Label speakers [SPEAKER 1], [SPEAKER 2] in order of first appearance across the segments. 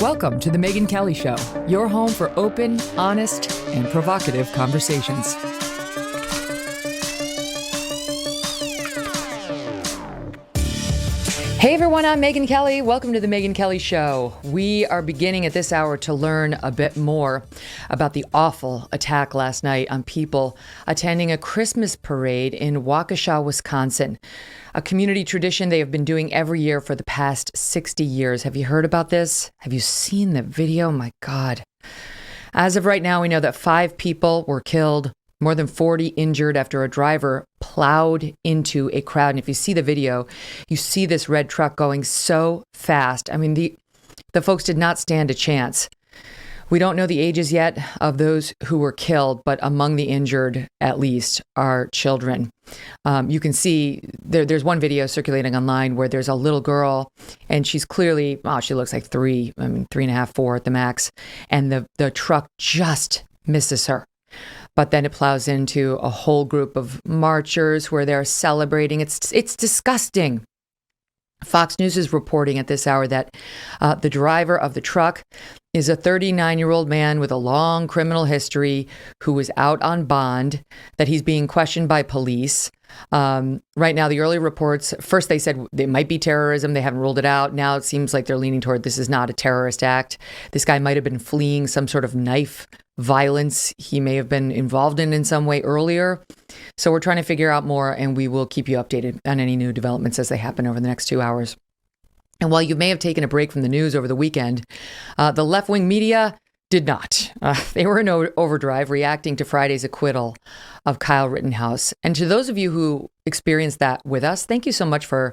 [SPEAKER 1] Welcome to the Megyn Kelly Show, your home for open, honest, and provocative conversations. Hey everyone, I'm Megyn Kelly. Welcome to the Megyn Kelly Show. We are beginning at this hour to learn a bit more about the awful attack last night on people attending a Christmas parade in Waukesha, Wisconsin. A community tradition they have been doing every year for the past 60 years. Have you heard about this? Have you seen the video? My God. As of right now, we know that 5 people were killed, more than 40 injured after a driver plowed into a crowd. And if you see the video, you see this red truck going so fast. I mean, the folks did not stand a chance. We don't know the ages yet of those who were killed, but among the injured, at least, are children. You can see there's one video circulating online where there's a little girl, and she's clearly, she looks like 3.5, 4 at the max, and the truck just misses her. But then it plows into a whole group of marchers where they're celebrating. It's disgusting. Fox News is reporting at this hour that the driver of the truck is a 39-year-old man with a long criminal history who was out on bond, that he's being questioned by police. Right now, the early reports, first they said it might be terrorism. They haven't ruled it out. Now it seems like they're leaning toward this is not a terrorist act. This guy might have been fleeing some sort of knife violence he may have been involved in some way earlier. So we're trying to figure out more, and we will keep you updated on any new developments as they happen over the next 2 hours. And while you may have taken a break from the news over the weekend, the left-wing media did not. They were in overdrive reacting to Friday's acquittal of Kyle Rittenhouse. And to those of you who experienced that with us, thank you so much for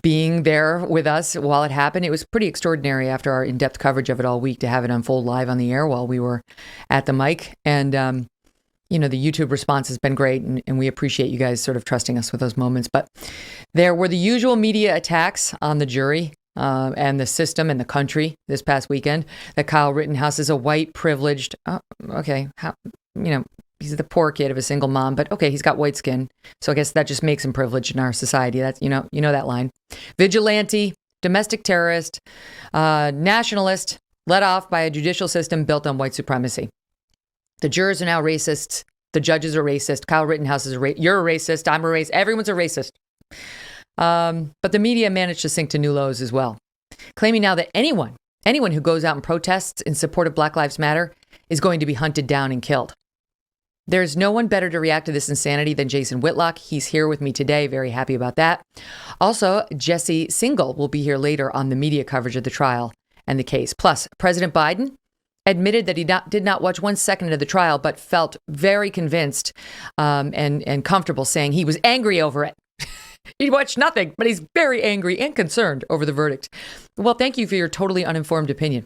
[SPEAKER 1] being there with us while it happened. It was pretty extraordinary after our in-depth coverage of it all week to have it unfold live on the air while we were at the mic. And, the YouTube response has been great, and we appreciate you guys sort of trusting us with those moments. But there were the usual media attacks on the jury and the system and the country this past weekend, that Kyle Rittenhouse is a white, privileged, he's the poor kid of a single mom, but okay, he's got white skin. So I guess that just makes him privileged in our society. That's, you know that line. Vigilante, domestic terrorist, nationalist, led off by a judicial system built on white supremacy. The jurors are now racists. The judges are racist. Kyle Rittenhouse is you're a racist. I'm a racist. Everyone's a racist. But the media managed to sink to new lows as well, claiming now that anyone who goes out and protests in support of Black Lives Matter is going to be hunted down and killed. There's no one better to react to this insanity than Jason Whitlock. He's here with me today. Very happy about that. Also, Jesse Singal will be here later on the media coverage of the trial and the case. Plus, President Biden admitted that he did not watch 1 second of the trial, but felt very convinced and comfortable saying he was angry over it. He watched nothing, but he's very angry and concerned over the verdict. Well, thank you for your totally uninformed opinion.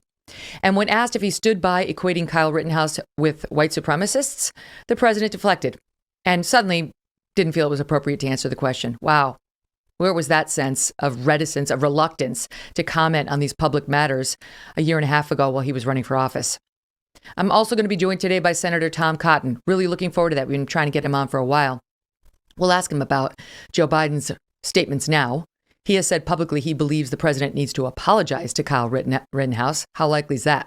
[SPEAKER 1] And when asked if he stood by equating Kyle Rittenhouse with white supremacists, the president deflected and suddenly didn't feel it was appropriate to answer the question. Wow. Where was that sense of reticence, of reluctance to comment on these public matters a year and a half ago while he was running for office? I'm also going to be joined today by Senator Tom Cotton. Really looking forward to that. We've been trying to get him on for a while. We'll ask him about Joe Biden's statements now. He has said publicly he believes the president needs to apologize to Kyle Rittenhouse. How likely is that?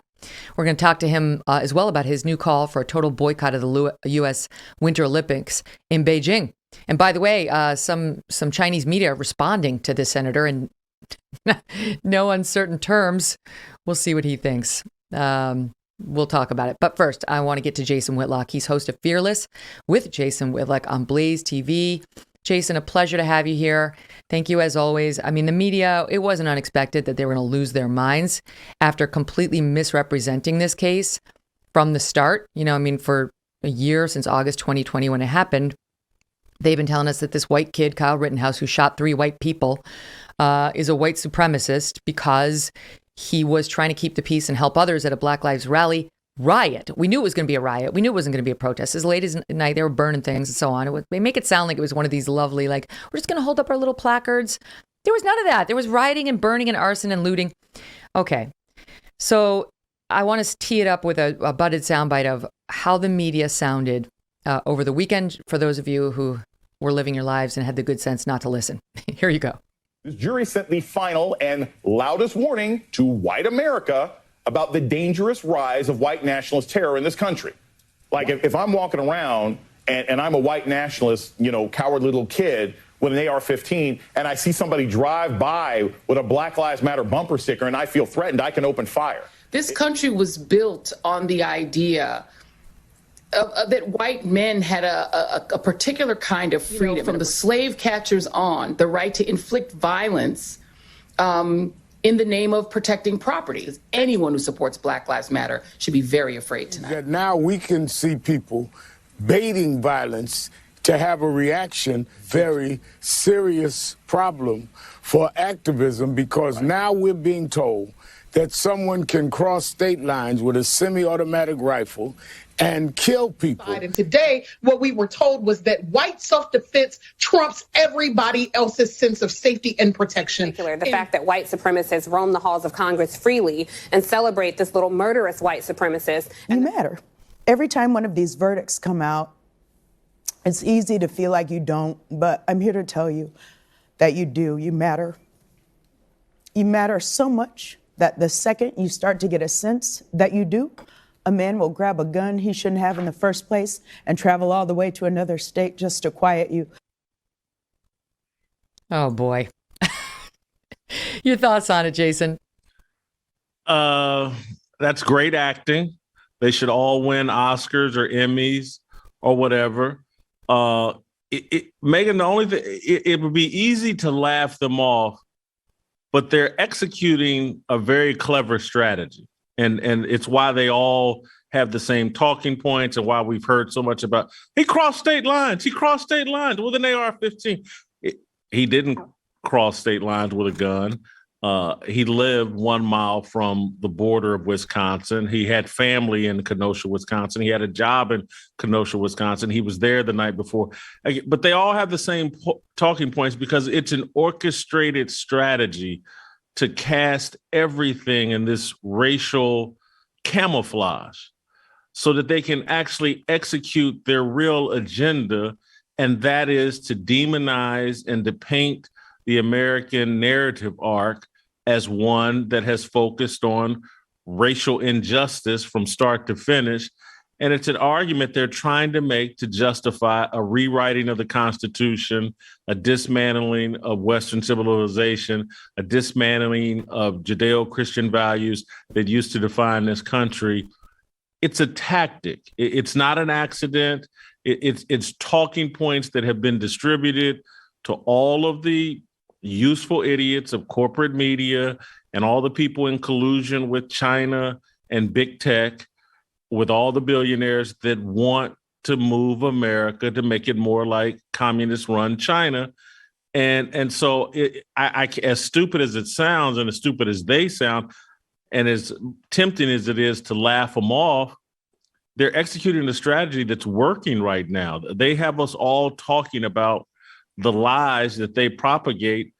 [SPEAKER 1] We're going to talk to him as well about his new call for a total boycott of the U.S. Winter Olympics in Beijing. And by the way, some Chinese media are responding to this senator in no uncertain terms. We'll see what he thinks. We'll talk about it. But first, I want to get to Jason Whitlock. He's host of Fearless with Jason Whitlock on BlazeTV. Jason, a pleasure to have you here. Thank you as always. I mean, the media, it wasn't unexpected that they were going to lose their minds after completely misrepresenting this case from the start. For a year, since August 2020 when it happened, they've been telling us that this white kid, Kyle Rittenhouse, who shot 3 white people, is a white supremacist because he was trying to keep the peace and help others at a Black Lives riot. We knew it was going to be a riot. We knew it wasn't going to be a protest. As late as night, they were burning things and so on. They make it sound like it was one of these lovely, we're just going to hold up our little placards. There was none of that. There was rioting and burning and arson and looting. Okay. So I want to tee it up with a budded soundbite of how the media sounded over the weekend for those of you who were living your lives and had the good sense not to listen. Here you go.
[SPEAKER 2] This jury sent the final and loudest warning to white America about the dangerous rise of white nationalist terror in this country. Like if I'm walking around and I'm a white nationalist, coward little kid with an AR-15, and I see somebody drive by with a Black Lives Matter bumper sticker and I feel threatened, I can open fire.
[SPEAKER 3] This country was built on the idea that white men had a particular kind of freedom, from the slave catchers on, the right to inflict violence in the name of protecting property. Anyone who supports Black Lives Matter should be very afraid tonight.
[SPEAKER 4] That now we can see people baiting violence to have a reaction, very serious problem for activism, because now we're being told that someone can cross state lines with a semi-automatic rifle and kill people.
[SPEAKER 5] And today, what we were told was that white self-defense trumps everybody else's sense of safety and protection.
[SPEAKER 6] The fact that white supremacists roam the halls of Congress freely and celebrate this little murderous white supremacist.
[SPEAKER 7] You matter. Every time one of these verdicts come out, it's easy to feel like you don't, but I'm here to tell you that you do. You matter. You matter so much that the second you start to get a sense that you do, a man will grab a gun he shouldn't have in the first place and travel all the way to another state just to quiet you.
[SPEAKER 1] Oh, boy. Your thoughts on it, Jason?
[SPEAKER 8] That's great acting. They should all win Oscars or Emmys or whatever. Megyn, the only thing, it would be easy to laugh them off, but they're executing a very clever strategy. And it's why they all have the same talking points and why we've heard so much about, he crossed state lines. He crossed state lines with an AR-15. He didn't cross state lines with a gun. He lived 1 mile from the border of Wisconsin. He had family in Kenosha, Wisconsin. He had a job in Kenosha, Wisconsin. He was there the night before. But they all have the same talking points because it's an orchestrated strategy to cast everything in this racial camouflage so that they can actually execute their real agenda, and that is to demonize and to paint the American narrative arc as one that has focused on racial injustice from start to finish. And it's an argument they're trying to make to justify a rewriting of the Constitution, a dismantling of Western civilization, a dismantling of Judeo-Christian values that used to define this country. It's a tactic. It's not an accident. It's talking points that have been distributed to all of the useful idiots of corporate media and all the people in collusion with China and big tech, with all the billionaires that want to move America to make it more like communist-run China. And so I, as stupid as it sounds and as stupid as they sound, and as tempting as it is to laugh them off, they're executing a strategy that's working right now. They have us all talking about the lies that they propagate,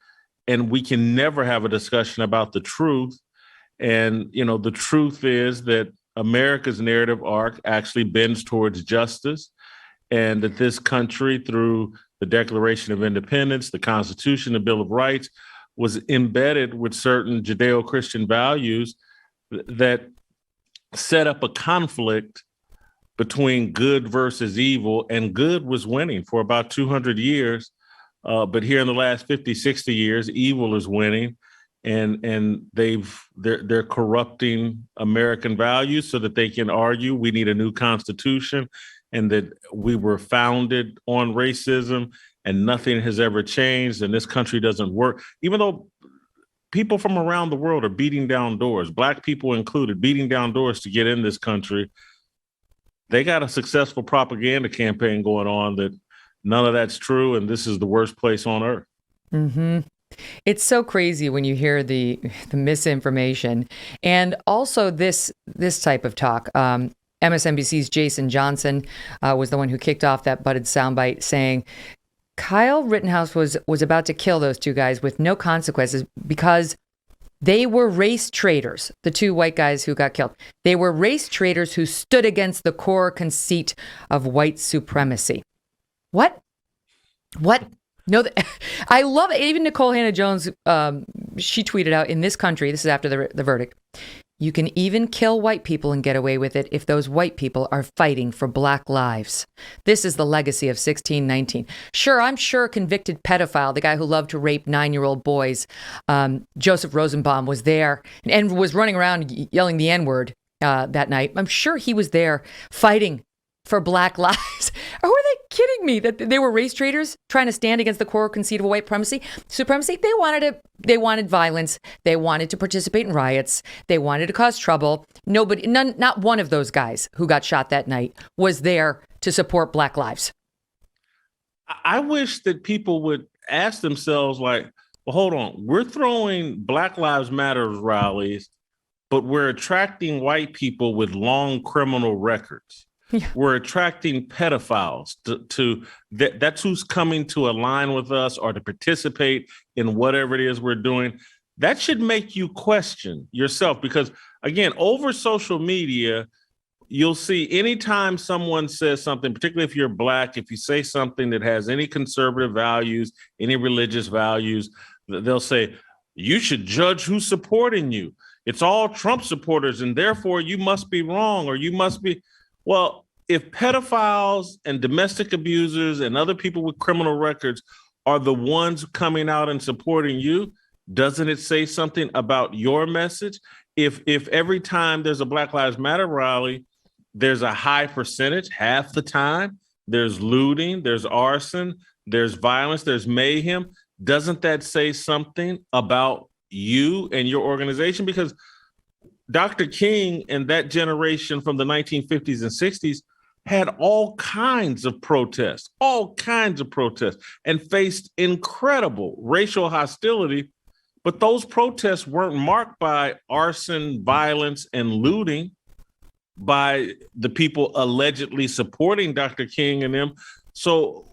[SPEAKER 8] and we can never have a discussion about the truth. And, the truth is that America's narrative arc actually bends towards justice, and that this country, through the Declaration of Independence, the Constitution, the Bill of Rights, was embedded with certain Judeo-Christian values that set up a conflict between good versus evil, and good was winning for about 200 years. But here in the last 50, 60 years, evil is winning. And they're corrupting American values so that they can argue we need a new constitution and that we were founded on racism and nothing has ever changed and this country doesn't work. Even though people from around the world are beating down doors, Black people included, beating down doors to get in this country, they got a successful propaganda campaign going on that none of that's true and this is the worst place on earth.
[SPEAKER 1] Mm-hmm. It's so crazy when you hear the misinformation and also this type of talk. MSNBC's Jason Johnson was the one who kicked off that butted soundbite saying Kyle Rittenhouse was about to kill those two guys with no consequences because they were race traitors, the two white guys who got killed. They were race traitors who stood against the core conceit of white supremacy. What? No, I love it. Even Nicole Hannah-Jones, she tweeted out, in this country, this is after the verdict, You can even kill white people and get away with it if those white people are fighting for black lives. This is the legacy of 1619. Sure, I'm sure convicted pedophile, the guy who loved to rape 9-year-old boys, Joseph Rosenbaum, was there and was running around yelling the N-word that night. I'm sure he was there fighting for black lives. Or were they kidding me that they were race traitors trying to stand against the core conceit of white supremacy? They wanted violence. They wanted to participate in riots. They wanted to cause trouble. Not one of those guys who got shot that night was there to support black lives.
[SPEAKER 8] I wish that people would ask themselves, like, well, hold on, we're throwing Black Lives Matter rallies, but we're attracting white people with long criminal records. Yeah. We're attracting pedophiles to that's who's coming to align with us or to participate in whatever it is we're doing. That should make you question yourself, because again, over social media, you'll see anytime someone says something, particularly if you're Black, if you say something that has any conservative values, any religious values, they'll say, you should judge who's supporting you. It's all Trump supporters, and therefore you must be wrong, or you must be. Well, if pedophiles and domestic abusers and other people with criminal records are the ones coming out and supporting you, doesn't it say something about your message? If every time there's a Black Lives Matter rally, there's a high percentage, half the time, there's looting, there's arson, there's violence, there's mayhem, doesn't that say something about you and your organization? Because Dr. King and that generation from the 1950s and 60s had all kinds of protests, and faced incredible racial hostility. But those protests weren't marked by arson, violence, and looting by the people allegedly supporting Dr. King and them. So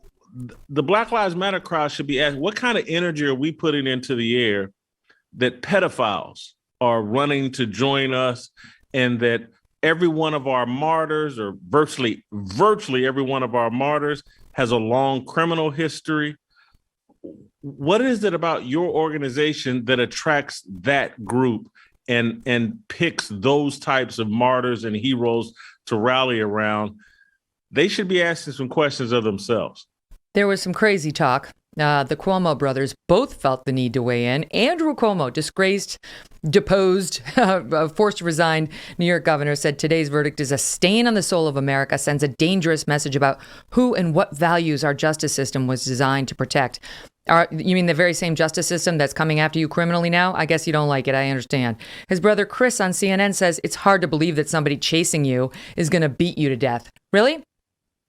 [SPEAKER 8] the Black Lives Matter crowd should be asked, what kind of energy are we putting into the air that pedophiles are running to join us, and that every one of our martyrs, or virtually every one of our martyrs, has a long criminal history? What is it about your organization that attracts that group and picks those types of martyrs and heroes to rally around? They should be asking some questions of themselves.
[SPEAKER 1] There was some crazy talk. The Cuomo brothers both felt the need to weigh in. Andrew Cuomo, disgraced, deposed, forced to resign New York governor, said today's verdict is a stain on the soul of America, sends a dangerous message about who and what values our justice system was designed to protect. You mean the very same justice system that's coming after you criminally now? I guess you don't like it. I understand. His brother Chris on CNN says it's hard to believe that somebody chasing you is going to beat you to death. Really?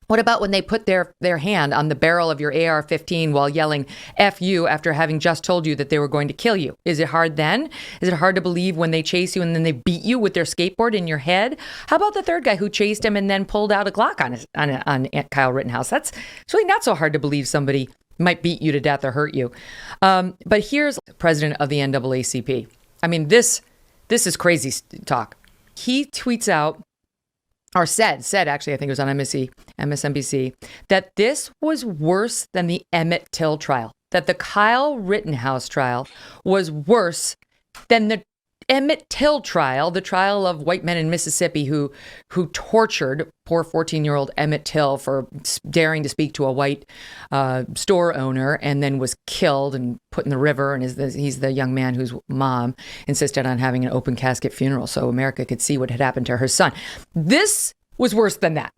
[SPEAKER 1] What about when they put their hand on the barrel of your AR-15 while yelling F you after having just told you that they were going to kill you? Is it hard then? Is it hard to believe when they chase you and then they beat you with their skateboard in your head? How about the third guy who chased him and then pulled out a Glock on Kyle Rittenhouse? It's really not so hard to believe somebody might beat you to death or hurt you. But here's president of the NAACP. I mean, this is crazy talk. He tweets out, or said actually, I think it was on MSNBC, that this was worse than the Emmett Till trial, that the Kyle Rittenhouse trial was worse than the Emmett Till trial, the trial of white men in Mississippi who tortured poor 14-year-old Emmett Till for daring to speak to a white store owner and then was killed and put in the river. And he's the young man whose mom insisted on having an open casket funeral so America could see what had happened to her son. This was worse than that.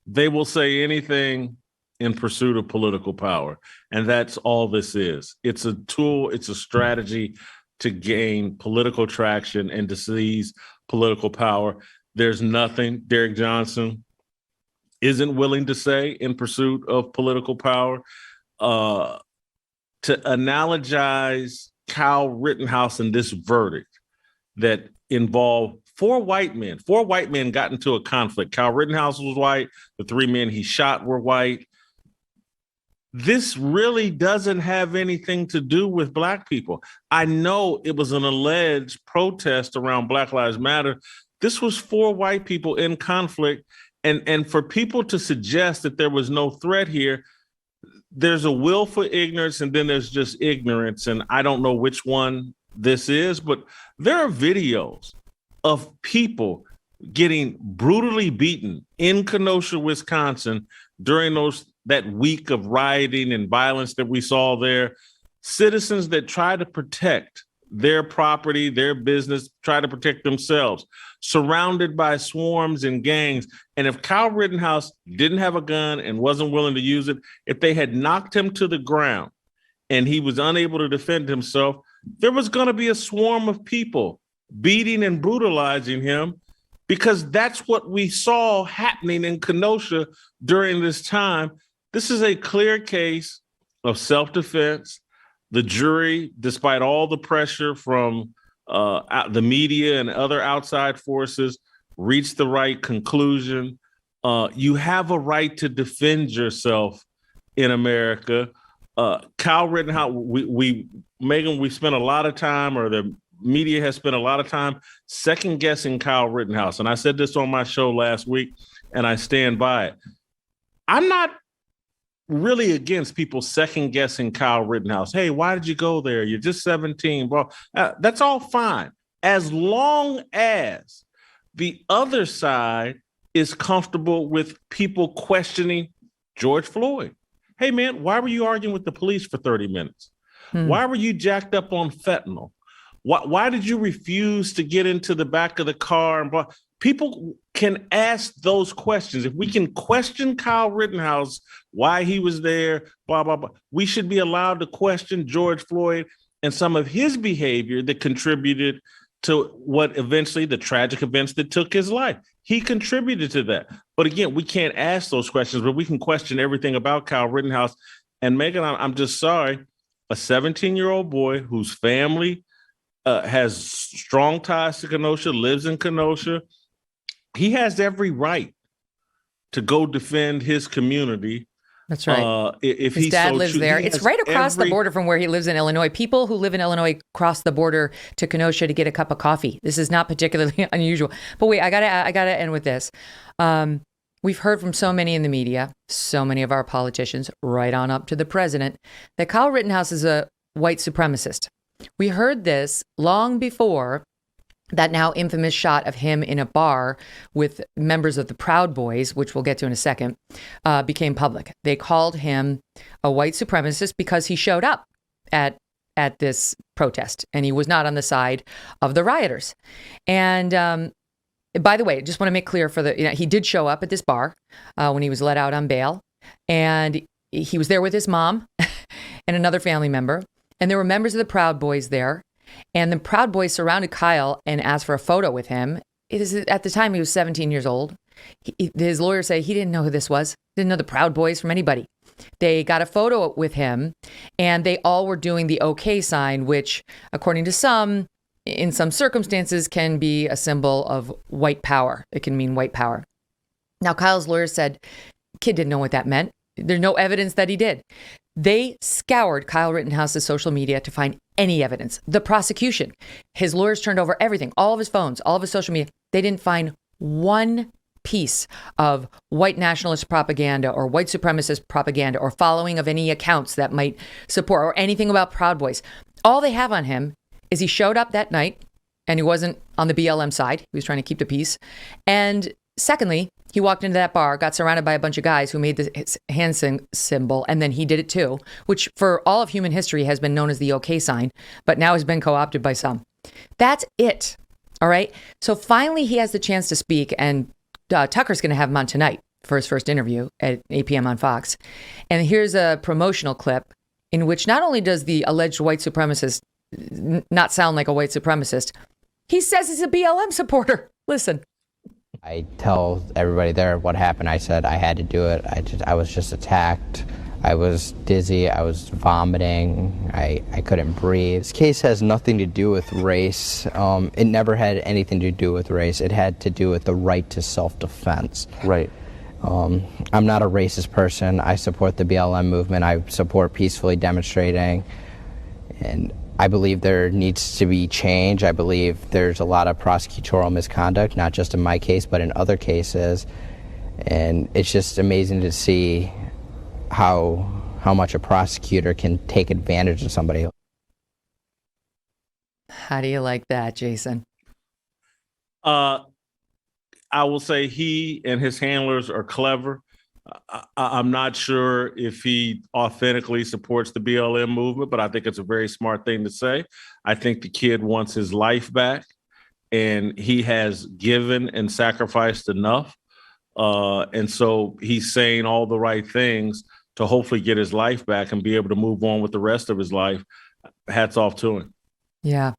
[SPEAKER 8] They will say anything in pursuit of political power. And that's all this is. It's a tool, it's a strategy to gain political traction and to seize political power. There's nothing Derek Johnson isn't willing to say in pursuit of political power. To analogize Kyle Rittenhouse in this verdict that involved four white men got into a conflict. Kyle Rittenhouse was white. The three men he shot were white. This really doesn't have anything to do with Black people. I know it was an alleged protest around Black Lives Matter. This was four white people in conflict. And for people to suggest that there was no threat here, there's a willful ignorance and then there's just ignorance. And I don't know which one this is, but there are videos of people getting brutally beaten in Kenosha, Wisconsin during that week of rioting and violence that we saw there. Citizens that try to protect their property, their business, try to protect themselves, surrounded by swarms and gangs. And if Kyle Rittenhouse didn't have a gun and wasn't willing to use it, if they had knocked him to the ground and he was unable to defend himself, there was going to be a swarm of people beating and brutalizing him, because that's what we saw happening in Kenosha during this time. This is a clear case of self-defense. The jury, despite all the pressure from the media and other outside forces, reached the right conclusion. You have a right to defend yourself in America. Kyle Rittenhouse, Megyn, we spent a lot of time, or the media has spent a lot of time second guessing Kyle Rittenhouse. And I said this on my show last week, and I stand by it. I'm not really against people second guessing Kyle Rittenhouse. Hey, why did you go there? You're just 17. Well, that's all fine, as long as the other side is comfortable with people questioning George Floyd. Hey, man, why were you arguing with the police for 30 minutes? Why were you jacked up on fentanyl? Why did you refuse to get into the back of the car? And people can ask those questions. If we can question Kyle Rittenhouse, why he was there, blah, blah, blah, we should be allowed to question George Floyd and some of his behavior that contributed to what eventually the tragic events that took his life. He contributed to that. But again, we can't ask those questions, but we can question everything about Kyle Rittenhouse. And Megyn, I'm just sorry, a 17-year-old boy whose family has strong ties to Kenosha, lives in Kenosha, he has every right to go defend his community. That's right. If his dad lives there.
[SPEAKER 1] It's right across the border from where he lives in Illinois. People who live in Illinois cross the border to Kenosha to get a cup of coffee. This is not particularly unusual. But wait, I gotta end with this. We've heard from so many in the media, so many of our politicians, right on up to the president, that Kyle Rittenhouse is a white supremacist. We heard this long before that now infamous shot of him in a bar with members of the Proud Boys, which we'll get to in a second, became public. They called him a white supremacist because he showed up at this protest and he was not on the side of the rioters. And by the way, just want to make clear he did show up at this bar when he was let out on bail, and he was there with his mom and another family member. And there were members of the Proud Boys there. And the Proud Boys surrounded Kyle and asked for a photo with him. At the time, he was 17 years old. His lawyers say he didn't know who this was. Didn't know the Proud Boys from anybody. They got a photo with him, and they all were doing the OK sign, which, according to some, in some circumstances, can be a symbol of white power. It can mean white power. Now, Kyle's lawyers said, kid didn't know what that meant. There's no evidence that he did. They scoured Kyle Rittenhouse's social media to find any evidence. The prosecution, his lawyers turned over everything, all of his phones, all of his social media. They didn't find one piece of white nationalist propaganda or white supremacist propaganda or following of any accounts that might support or anything about Proud Boys. All they have on him is he showed up that night and he wasn't on the BLM side. He was trying to keep the peace. And secondly, he walked into that bar, got surrounded by a bunch of guys who made the hand symbol, and then he did it too, which for all of human history has been known as the OK sign, but now has been co-opted by some. That's it. All right. So finally, he has the chance to speak, and Tucker's going to have him on tonight for his first interview at 8 p.m. on Fox. And here's a promotional clip in which not only does the alleged white supremacist not sound like a white supremacist, he says he's a BLM supporter. Listen.
[SPEAKER 9] I tell everybody there what happened. I said I had to do it. I was just attacked. I was dizzy. I was vomiting. I couldn't breathe. This case has nothing to do with race. It never had anything to do with race. It had to do with the right to self-defense.
[SPEAKER 10] Right.
[SPEAKER 9] I'm not a racist person. I support the BLM movement. I support peacefully demonstrating. And I believe there needs to be change. I believe there's a lot of prosecutorial misconduct, not just in my case, but in other cases. And it's just amazing to see how much a prosecutor can take advantage of somebody.
[SPEAKER 1] How do you like that, Jason?
[SPEAKER 8] I will say he and his handlers are clever. I'm not sure if he authentically supports the BLM movement, but I think it's a very smart thing to say. I think the kid wants his life back, and he has given and sacrificed enough. And so he's saying all the right things to hopefully get his life back and be able to move on with the rest of his life. Hats off to him.
[SPEAKER 1] Yeah.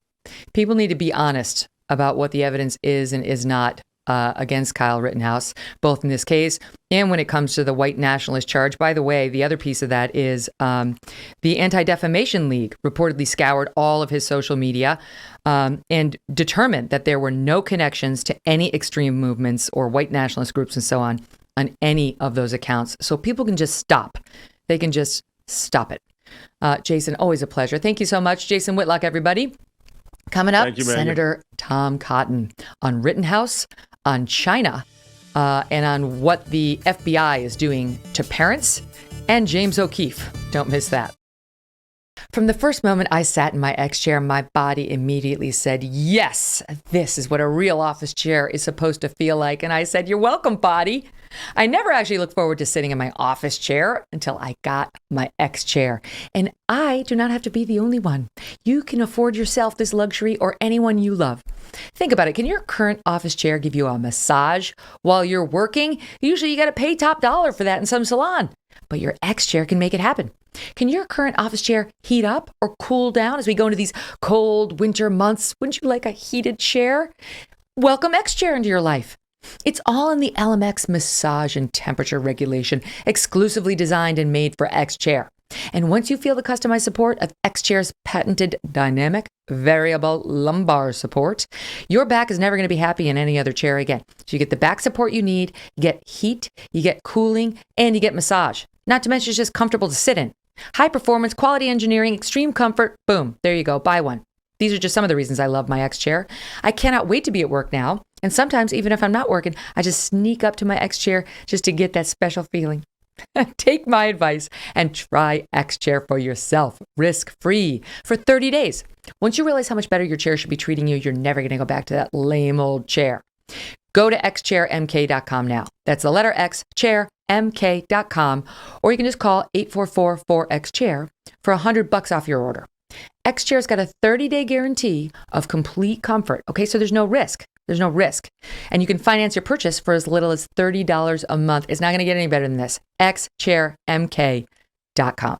[SPEAKER 1] People need to be honest about what the evidence is and is not against Kyle Rittenhouse, both in this case and when it comes to the white nationalist charge. By the way, the other piece of that is the Anti-Defamation League reportedly scoured all of his social media and determined that there were no connections to any extreme movements or white nationalist groups and so on any of those accounts. So people can just stop. They can just stop it. Jason, always a pleasure. Thank you so much. Jason Whitlock, everybody. Coming up, Senator Tom Cotton on Rittenhouse, on China, and on what the FBI is doing to parents, and James O'Keefe. Don't miss that. From the first moment I sat in my X chair, my body immediately said, yes, this is what a real office chair is supposed to feel like. And I said, you're welcome, body. I never actually looked forward to sitting in my office chair until I got my X chair. And I do not have to be the only one. You can afford yourself this luxury, or anyone you love. Think about it. Can your current office chair give you a massage while you're working? Usually you got to pay top dollar for that in some salon. But your X chair can make it happen. Can your current office chair heat up or cool down as we go into these cold winter months? Wouldn't you like a heated chair? Welcome X chair into your life. It's all in the LMX massage and temperature regulation, exclusively designed and made for X chair. And once you feel the customized support of X chair's patented dynamic variable lumbar support, your back is never going to be happy in any other chair again. So you get the back support you need, you get heat, you get cooling, and you get massage. Not to mention it's just comfortable to sit in. High performance, quality engineering, extreme comfort. Boom. There you go. Buy one. These are just some of the reasons I love my X chair. I cannot wait to be at work now. And sometimes, even if I'm not working, I just sneak up to my X chair just to get that special feeling. Take my advice and try X chair for yourself, risk-free, for 30 days. Once you realize how much better your chair should be treating you, you're never going to go back to that lame old chair. Go to xchairmk.com now. That's the letter X, chairmk.com, or you can just call 844-4XChair for $100 off your order. X-Chair's got a 30-day guarantee of complete comfort. Okay, so there's no risk. There's no risk. And you can finance your purchase for as little as $30 a month. It's not going to get any better than this. xchairmk.com.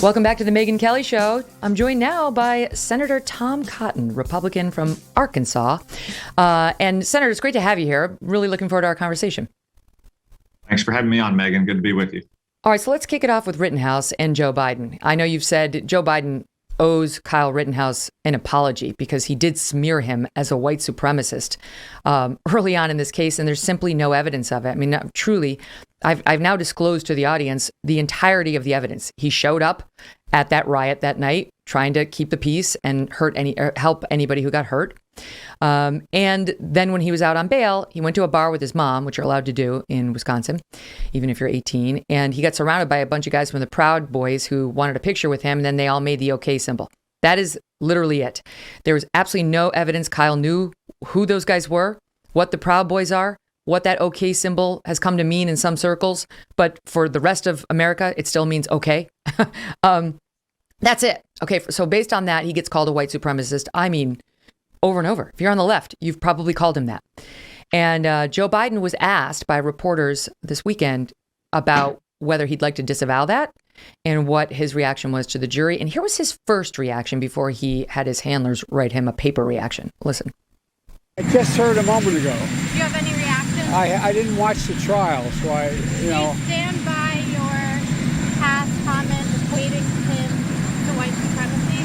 [SPEAKER 1] Welcome back to the Megyn Kelly Show. I'm joined now by Senator Tom Cotton, Republican from Arkansas. And Senator, it's great to have you here. Really looking forward to our conversation.
[SPEAKER 10] Thanks for having me on, Megyn. Good to be with you.
[SPEAKER 1] All right, so let's kick it off with Rittenhouse and Joe Biden. I know you've said Joe Biden owes Kyle Rittenhouse an apology because he did smear him as a white supremacist early on in this case, and there's simply no evidence of it. I mean, truly, I've now disclosed to the audience the entirety of the evidence. He showed up at that riot that night trying to keep the peace and help anybody who got hurt. And then when he was out on bail, he went to a bar with his mom, which you're allowed to do in Wisconsin, even if you're 18. And he got surrounded by a bunch of guys from the Proud Boys who wanted a picture with him. And then they all made the OK symbol. That is literally it. There was absolutely no evidence Kyle knew who those guys were, what the Proud Boys are, what that OK symbol has come to mean in some circles. But for the rest of America, it still means OK. That's it. Okay. So based on that, he gets called a white supremacist. I mean, over and over. If you're on the left, you've probably called him that. And Joe Biden was asked by reporters this weekend about whether he'd like to disavow that and what his reaction was to the jury. And here was his first reaction before he had his handlers write him a paper reaction. Listen.
[SPEAKER 11] I just heard a moment ago.
[SPEAKER 12] Do you have any reaction?
[SPEAKER 11] I didn't watch the trial, so
[SPEAKER 12] Do you stand by your past comment equating him to white supremacy?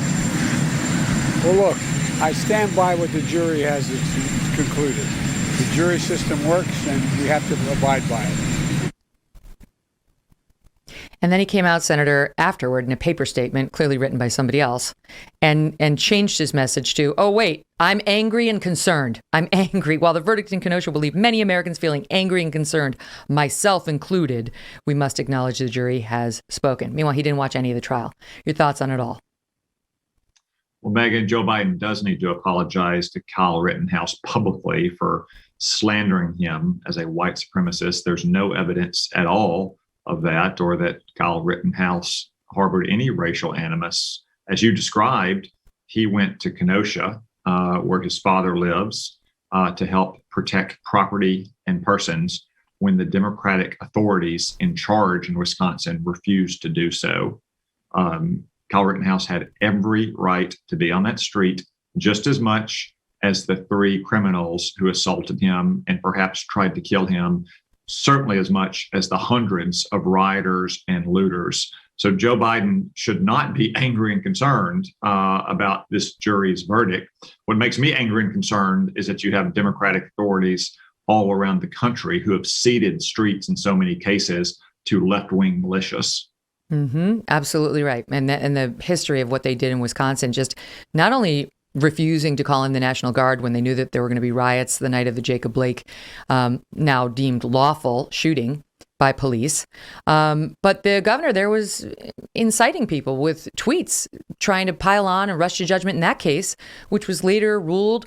[SPEAKER 11] Well, look, I stand by what the jury has concluded. The jury system works, and we have to abide by it.
[SPEAKER 1] And then he came out, Senator, afterward in a paper statement, clearly written by somebody else, and changed his message to, oh, wait, I'm angry and concerned. I'm angry. While the verdict in Kenosha will leave many Americans feeling angry and concerned, myself included, we must acknowledge the jury has spoken. Meanwhile, he didn't watch any of the trial. Your thoughts on it all?
[SPEAKER 10] Well, Megyn, Joe Biden does need to apologize to Kyle Rittenhouse publicly for slandering him as a white supremacist. There's no evidence at all of that, or that Kyle Rittenhouse harbored any racial animus. As you described, he went to Kenosha, where his father lives, to help protect property and persons when the Democratic authorities in charge in Wisconsin refused to do so. Kyle Rittenhouse had every right to be on that street just as much as the three criminals who assaulted him and perhaps tried to kill him, certainly as much as the hundreds of rioters and looters. So Joe Biden should not be angry and concerned about this jury's verdict. What makes me angry and concerned is that you have Democratic authorities all around the country who have ceded streets in so many cases to left-wing militias.
[SPEAKER 1] Mm-hmm. Absolutely right. And the history of what they did in Wisconsin, just not only refusing to call in the National Guard when they knew that there were going to be riots the night of the Jacob Blake, now deemed lawful shooting by police. But the governor there was inciting people with tweets, trying to pile on and rush to judgment in that case, which was later ruled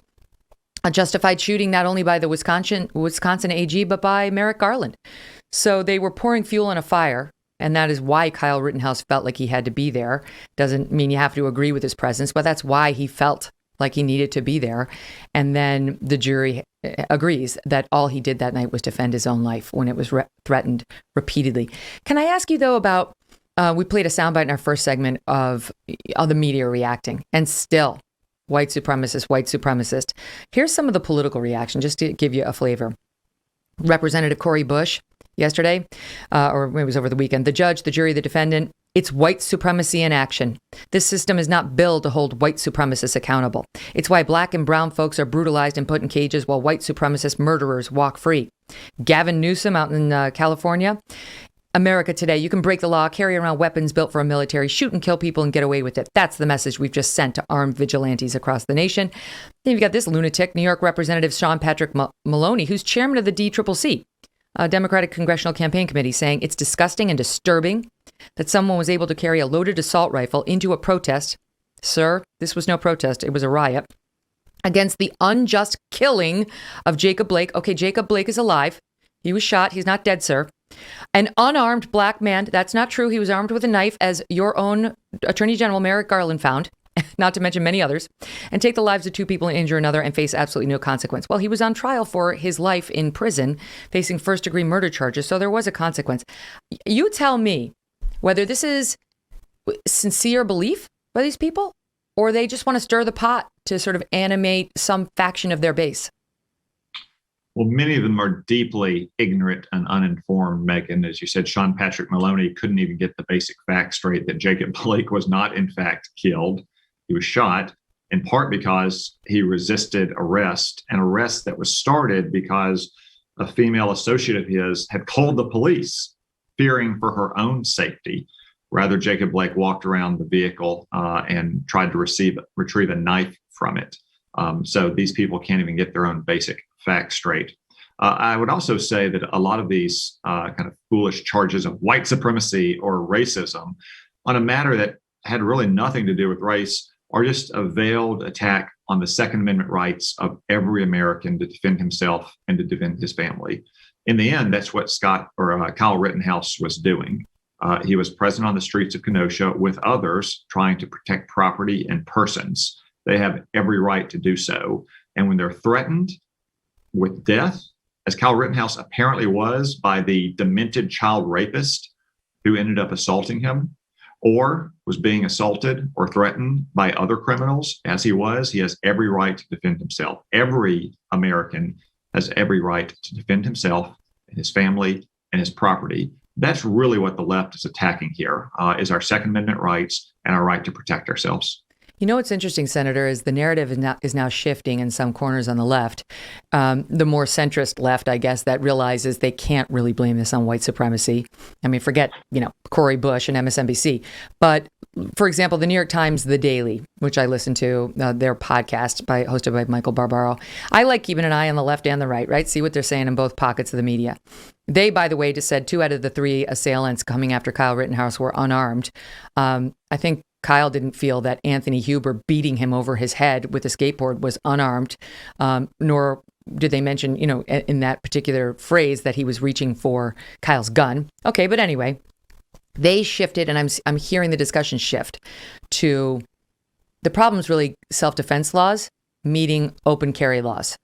[SPEAKER 1] a justified shooting not only by the Wisconsin AG, but by Merrick Garland. So they were pouring fuel on a fire. And that is why Kyle Rittenhouse felt like he had to be there. Doesn't mean you have to agree with his presence, but that's why he felt like he needed to be there. And then the jury agrees that all he did that night was defend his own life when it was threatened repeatedly. Can I ask you, though, about, we played a soundbite in our first segment of the media reacting, and still, white supremacist. Here's some of the political reaction, just to give you a flavor. Representative Cori Bush, yesterday, or it was over the weekend, the judge, the jury, the defendant, it's white supremacy in action. This system is not built to hold white supremacists accountable. It's why black and brown folks are brutalized and put in cages while white supremacist murderers walk free. Gavin Newsom out in California. America today, you can break the law, carry around weapons built for a military, shoot and kill people and get away with it. That's the message we've just sent to armed vigilantes across the nation. Then you've got this lunatic, New York Representative Sean Patrick Maloney, who's chairman of the DCCC, Democratic Congressional Campaign Committee, saying it's disgusting and disturbing that someone was able to carry a loaded assault rifle into a protest. Sir, this was no protest. It was a riot against the unjust killing of Jacob Blake. Okay, Jacob Blake is alive. He was shot. He's not dead, sir. An unarmed black man. That's not true. He was armed with a knife, as your own Attorney General Merrick Garland found, not to mention many others, and take the lives of two people and injure another and face absolutely no consequence. Well, he was on trial for his life in prison, facing first-degree murder charges, so there was a consequence. You tell me whether this is sincere belief by these people, or they just want to stir the pot to sort of animate some faction of their base.
[SPEAKER 10] Well, many of them are deeply ignorant and uninformed, Megyn. As you said, Sean Patrick Maloney couldn't even get the basic facts straight that Jacob Blake was not, in fact, killed. He was shot, in part because he resisted arrest, an arrest that was started because a female associate of his had called the police, fearing for her own safety. Rather, Jacob Blake walked around the vehicle and tried to retrieve a knife from it. So these people can't even get their own basic facts straight. I would also say that a lot of these kind of foolish charges of white supremacy or racism on a matter that had really nothing to do with race are just a veiled attack on the Second Amendment rights of every American to defend himself and to defend his family. In the end, that's what Kyle Rittenhouse was doing. He was present on the streets of Kenosha with others trying to protect property and persons. They have every right to do so. And when they're threatened with death, as Kyle Rittenhouse apparently was by the demented child rapist who ended up assaulting him, or was being assaulted or threatened by other criminals, as he has every right to defend himself. Every American has every right to defend himself, and his family, and his property. That's really what the left is attacking here, is our Second Amendment rights and our right to protect ourselves.
[SPEAKER 1] You know what's interesting, Senator, is the narrative is now shifting in some corners on the left, the more centrist left, I guess, that realizes they can't really blame this on white supremacy. I mean, forget, Cory Bush and MSNBC. But, for example, the New York Times, The Daily, which I listen to, their podcast hosted by Michael Barbaro. I like keeping an eye on the left and the right? See what they're saying in both pockets of the media. They, by the way, just said 2 out of the 3 assailants coming after Kyle Rittenhouse were unarmed. I think Kyle didn't feel that Anthony Huber beating him over his head with a skateboard was unarmed, nor did they mention, in that particular phrase that he was reaching for Kyle's gun. Okay, but anyway, they shifted, and I'm hearing the discussion shift to the problem's really self-defense laws meeting open carry laws.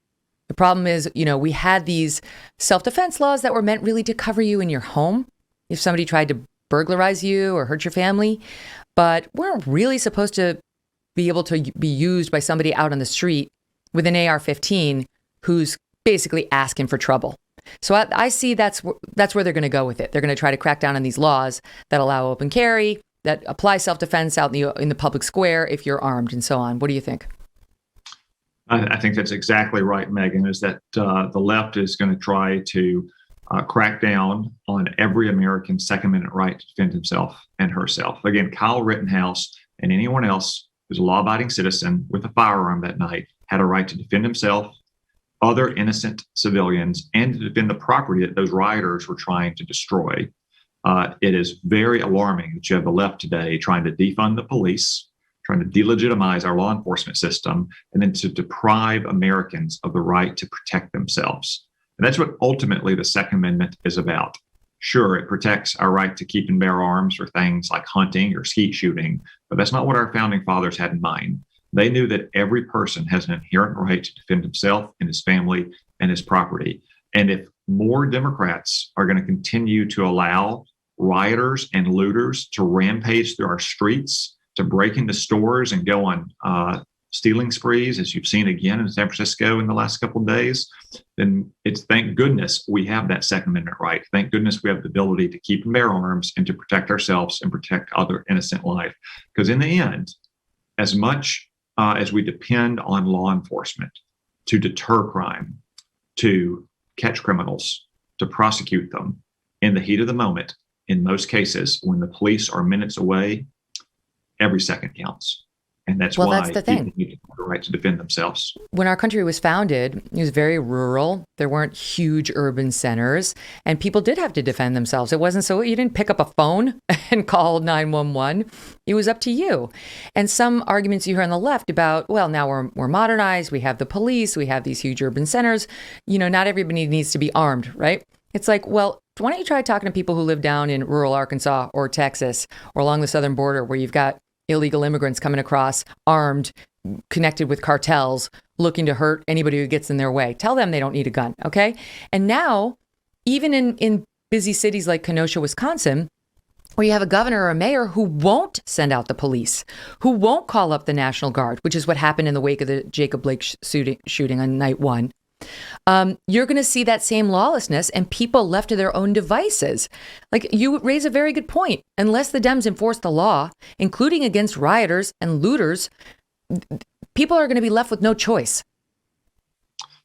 [SPEAKER 1] The problem is, we had these self-defense laws that were meant really to cover you in your home if somebody tried to burglarize you or hurt your family, but weren't really supposed to be able to be used by somebody out on the street with an AR-15 who's basically asking for trouble. So I see that's where they're going to go with it. They're going to try to crack down on these laws that allow open carry, that apply self-defense out in the public square if you're armed and so on. What do you think?
[SPEAKER 10] I think that's exactly right, Megyn, is that the left is going to try to crack down on every American's Second Amendment right to defend himself and herself. Again, Kyle Rittenhouse and anyone else who's a law-abiding citizen with a firearm that night had a right to defend himself, other innocent civilians, and to defend the property that those rioters were trying to destroy. It is very alarming that you have the left today trying to defund the police, trying to delegitimize our law enforcement system, and then to deprive Americans of the right to protect themselves. And that's what ultimately the Second Amendment is about. Sure, it protects our right to keep and bear arms for things like hunting or skeet shooting, but that's not what our founding fathers had in mind. They knew that every person has an inherent right to defend himself and his family and his property. And if more Democrats are going to continue to allow rioters and looters to rampage through our streets, to break into stores and go on stealing sprees, as you've seen again in San Francisco in the last couple of days, then it's thank goodness we have that Second Amendment right. Thank goodness we have the ability to keep and bear arms and to protect ourselves and protect other innocent life. Because in the end, as much as we depend on law enforcement to deter crime, to catch criminals, to prosecute them in the heat of the moment, in most cases, when the police are minutes away, every second counts. And that's why
[SPEAKER 1] that's the thing.
[SPEAKER 10] People need to have the right to defend themselves.
[SPEAKER 1] When our country was founded, it was very rural. There weren't huge urban centers, and people did have to defend themselves. It wasn't so you didn't pick up a phone and call 911. It was up to you. And some arguments you hear on the left about, well, now we're modernized. We have the police. We have these huge urban centers. Not everybody needs to be armed, right? It's like, well, why don't you try talking to people who live down in rural Arkansas or Texas or along the southern border where you've got illegal immigrants coming across armed, connected with cartels, looking to hurt anybody who gets in their way. Tell them they don't need a gun, okay? And now, even in busy cities like Kenosha, Wisconsin, where you have a governor or a mayor who won't send out the police, who won't call up the National Guard, which is what happened in the wake of the Jacob Blake shooting on night 1. You're going to see that same lawlessness and people left to their own devices. Like, you raise a very good point. Unless the Dems enforce the law, including against rioters and looters, people are going to be left with no choice.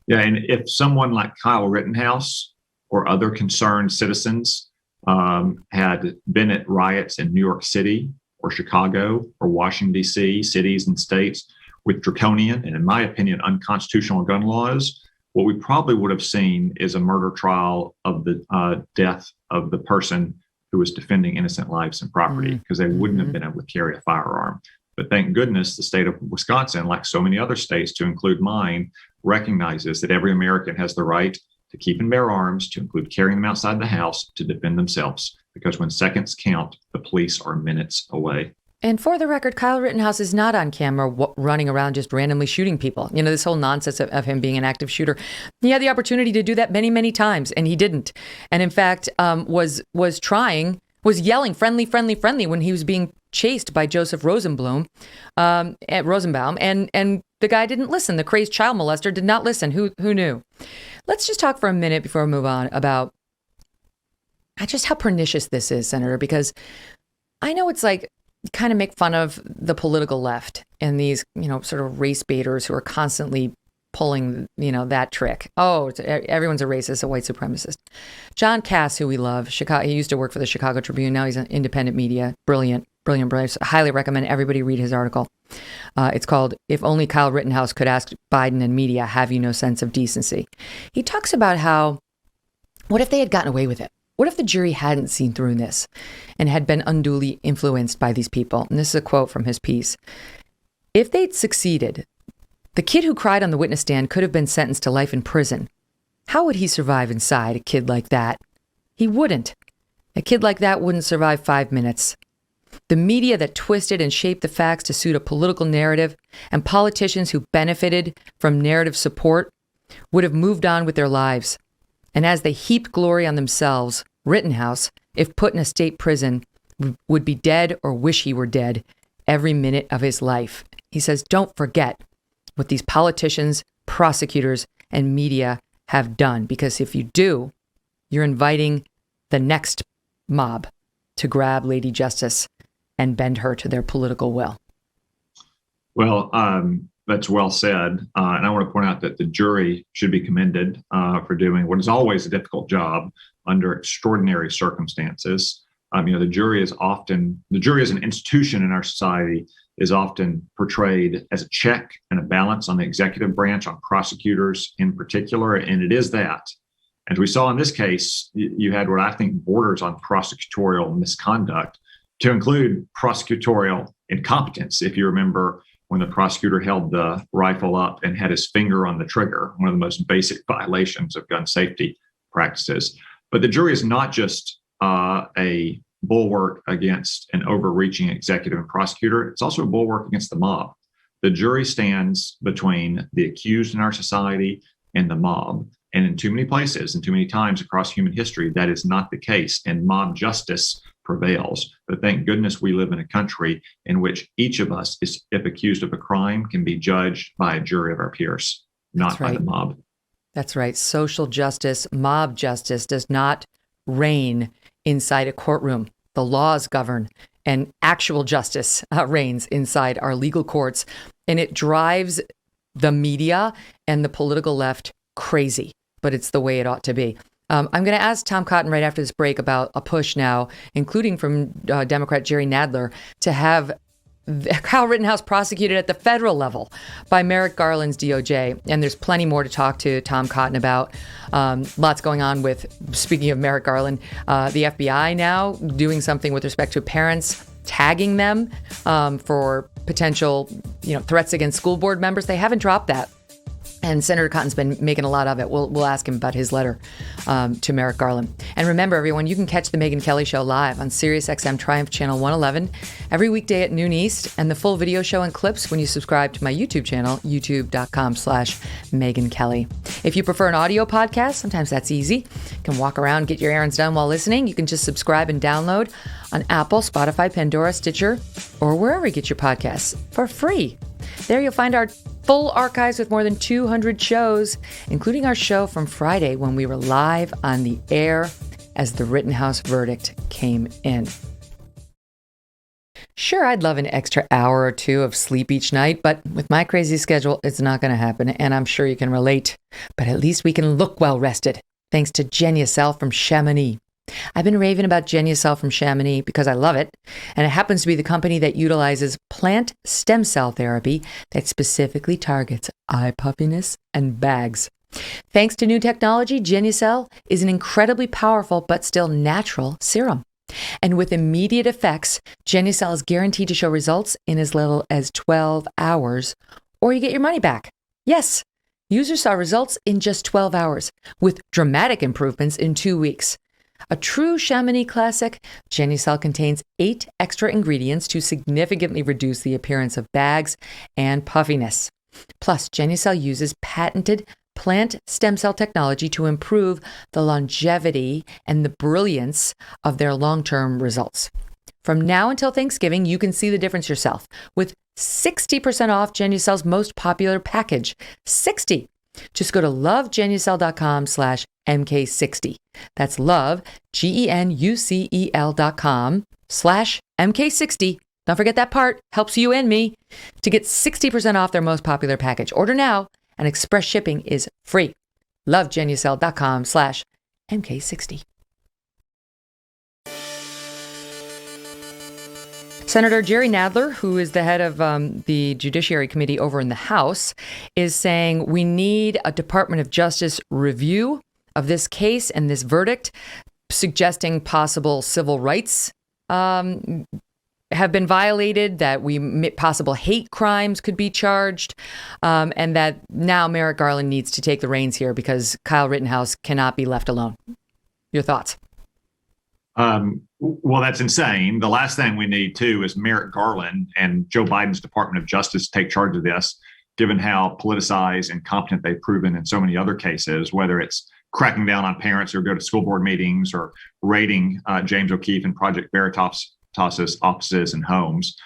[SPEAKER 10] Yeah, and if someone like Kyle Rittenhouse or other concerned citizens had been at riots in New York City or Chicago or Washington, D.C., cities and states with draconian and, in my opinion, unconstitutional gun laws, what we probably would have seen is a murder trial of the death of the person who was defending innocent lives and property, because they wouldn't have been able to carry a firearm. But thank goodness the state of Wisconsin, like so many other states, to include mine, recognizes that every American has the right to keep and bear arms, to include carrying them outside the house, to defend themselves. Because when seconds count, the police are minutes away.
[SPEAKER 1] And for the record, Kyle Rittenhouse is not on camera running around just randomly shooting people. This whole nonsense of him being an active shooter. He had the opportunity to do that many, many times, and he didn't. And in fact, was yelling friendly, friendly, friendly when he was being chased by Joseph Rosenbaum, and the guy didn't listen. The crazed child molester did not listen. Who knew? Let's just talk for a minute before we move on about just how pernicious this is, Senator, because I know it's like, kind of make fun of the political left and these, sort of race baiters who are constantly pulling, that trick. Oh, everyone's a racist, a white supremacist. John Cass, who we love, Chicago, he used to work for the Chicago Tribune. Now he's an independent media. Brilliant. I highly recommend everybody read his article. It's called "If Only Kyle Rittenhouse Could Ask Biden and Media, Have You No Sense of Decency?" He talks about how, what if they had gotten away with it? What if the jury hadn't seen through this and had been unduly influenced by these people? And this is a quote from his piece. If they'd succeeded, the kid who cried on the witness stand could have been sentenced to life in prison. How would he survive inside, a kid like that? He wouldn't. A kid like that wouldn't survive 5 minutes. The media that twisted and shaped the facts to suit a political narrative and politicians who benefited from narrative support would have moved on with their lives. And as they heaped glory on themselves, Rittenhouse, if put in a state prison, would be dead or wish he were dead every minute of his life. He says, don't forget what these politicians, prosecutors, and media have done, because if you do, you're inviting the next mob to grab Lady Justice and bend her to their political will.
[SPEAKER 10] Well, that's well said. And I want to point out that the jury should be commended for doing what is always a difficult job under extraordinary circumstances. The jury is an institution in our society is often portrayed as a check and a balance on the executive branch, on prosecutors in particular, and it is that. As we saw in this case, you had what I think borders on prosecutorial misconduct, to include prosecutorial incompetence. If you remember when the prosecutor held the rifle up and had his finger on the trigger, one of the most basic violations of gun safety practices. But the jury is not just a bulwark against an overreaching executive and prosecutor. It's also a bulwark against the mob. The jury stands between the accused in our society and the mob. And in too many places and too many times across human history, that is not the case, and mob justice prevails. But thank goodness we live in a country in which each of us, if accused of a crime, can be judged by a jury of our peers, not by the mob.
[SPEAKER 1] That's right. Social justice, mob justice does not reign inside a courtroom. The laws govern, and actual justice reigns inside our legal courts. And it drives the media and the political left crazy, but it's the way it ought to be. I'm going to ask Tom Cotton right after this break about a push now, including from Democrat Jerry Nadler, to have Kyle Rittenhouse prosecuted at the federal level by Merrick Garland's DOJ. And there's plenty more to talk to Tom Cotton about. Lots going on with, speaking of Merrick Garland, the FBI now doing something with respect to parents, tagging them for potential, threats against school board members. They haven't dropped that. And Senator Cotton's been making a lot of it. We'll ask him about his letter to Merrick Garland. And remember, everyone, you can catch the Megyn Kelly Show live on SiriusXM Triumph Channel 111 every weekday at noon East, and the full video show and clips when you subscribe to my YouTube channel, youtube.com/Megyn Kelly. If you prefer an audio podcast, sometimes that's easy. You can walk around, get your errands done while listening. You can just subscribe and download on Apple, Spotify, Pandora, Stitcher, or wherever you get your podcasts for free. There you'll find our full archives with more than 200 shows, including our show from Friday when we were live on the air as the Rittenhouse verdict came in. Sure, I'd love an extra hour or two of sleep each night, but with my crazy schedule, it's not going to happen, and I'm sure you can relate. But at least we can look well rested, thanks to Genucel from Chamonix. I've been raving about Genucel from Chamonix because I love it, and it happens to be the company that utilizes plant stem cell therapy that specifically targets eye puffiness and bags. Thanks to new technology, Genucel is an incredibly powerful but still natural serum. And with immediate effects, Genucel is guaranteed to show results in as little as 12 hours, or you get your money back. Yes, users saw results in just 12 hours, with dramatic improvements in 2 weeks. A true Chamonix classic, Genucel contains 8 extra ingredients to significantly reduce the appearance of bags and puffiness. Plus, Genucel uses patented plant stem cell technology to improve the longevity and the brilliance of their long-term results. From now until Thanksgiving, you can see the difference yourself with 60% off Genucel's most popular package. 60! Just go to lovegenucel.com/MK60. That's love, GENUCEL.com/MK60 Don't forget that part. Helps you and me to get 60% off their most popular package. Order now, and express shipping is free. LoveGenucel.com/MK60. Senator Jerry Nadler, who is the head of the Judiciary Committee over in the House, is saying we need a Department of Justice review of this case and this verdict, suggesting possible civil rights have been violated, that possible hate crimes could be charged, and that now Merrick Garland needs to take the reins here because Kyle Rittenhouse cannot be left alone. Your thoughts?
[SPEAKER 10] Well, that's insane. The last thing we need, too, is Merrick Garland and Joe Biden's Department of Justice take charge of this, given how politicized and competent they've proven in so many other cases, whether it's cracking down on parents who go to school board meetings or raiding James O'Keefe and Project Veritas' offices and homes.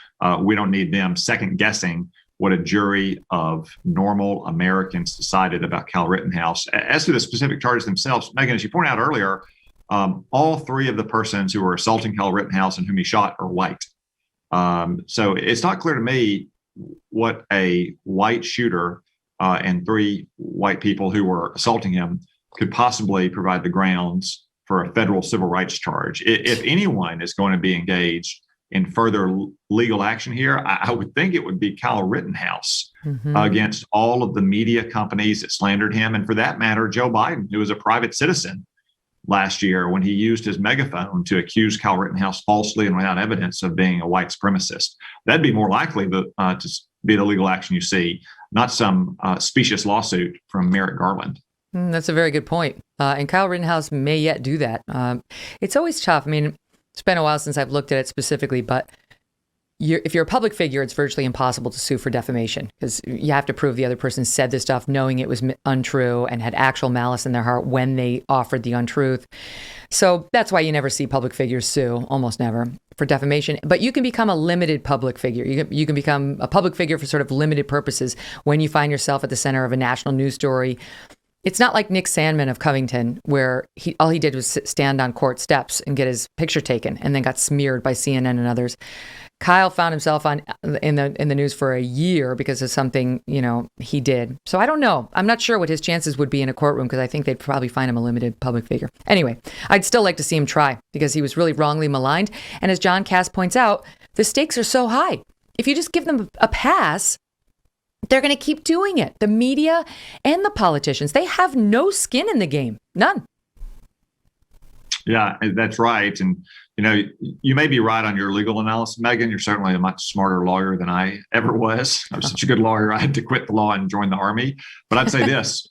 [SPEAKER 10] We don't need them second guessing what a jury of normal Americans decided about Kyle Rittenhouse. As to the specific charges themselves, Megyn, as you pointed out earlier, all three of the persons who were assaulting Kyle Rittenhouse and whom he shot are white. So it's not clear to me what a white shooter and three white people who were assaulting him could possibly provide the grounds for a federal civil rights charge. If anyone is going to be engaged in further legal action here, I would think it would be Kyle Rittenhouse against all of the media companies that slandered him. And for that matter, Joe Biden, who was a private citizen last year when he used his megaphone to accuse Kyle Rittenhouse falsely and without evidence of being a white supremacist. That'd be more likely to be the legal action you see, not some specious lawsuit from Merrick Garland.
[SPEAKER 1] That's a very good point. And Kyle Rittenhouse may yet do that. It's always tough. I mean, it's been a while since I've looked at it specifically, but if you're a public figure, it's virtually impossible to sue for defamation because you have to prove the other person said this stuff knowing it was untrue and had actual malice in their heart when they offered the untruth. So that's why you never see public figures sue, almost never, for defamation. But you can become a limited public figure. You can become a public figure for sort of limited purposes when you find yourself at the center of a national news story. It's not like Nick Sandmann of Covington, where all he did was stand on court steps and get his picture taken and then got smeared by CNN and others. Kyle found himself in the news for a year because of something, he did. So I don't know. I'm not sure what his chances would be in a courtroom because I think they'd probably find him a limited public figure. Anyway, I'd still like to see him try because he was really wrongly maligned. And as John Cass points out, the stakes are so high. If you just give them a pass, they're going to keep doing it. The media and the politicians, they have no skin in the game. None.
[SPEAKER 10] Yeah, that's right. And, you may be right on your legal analysis, Megyn. You're certainly a much smarter lawyer than I ever was. I was such a good lawyer, I had to quit the law and join the Army. But I'd say this,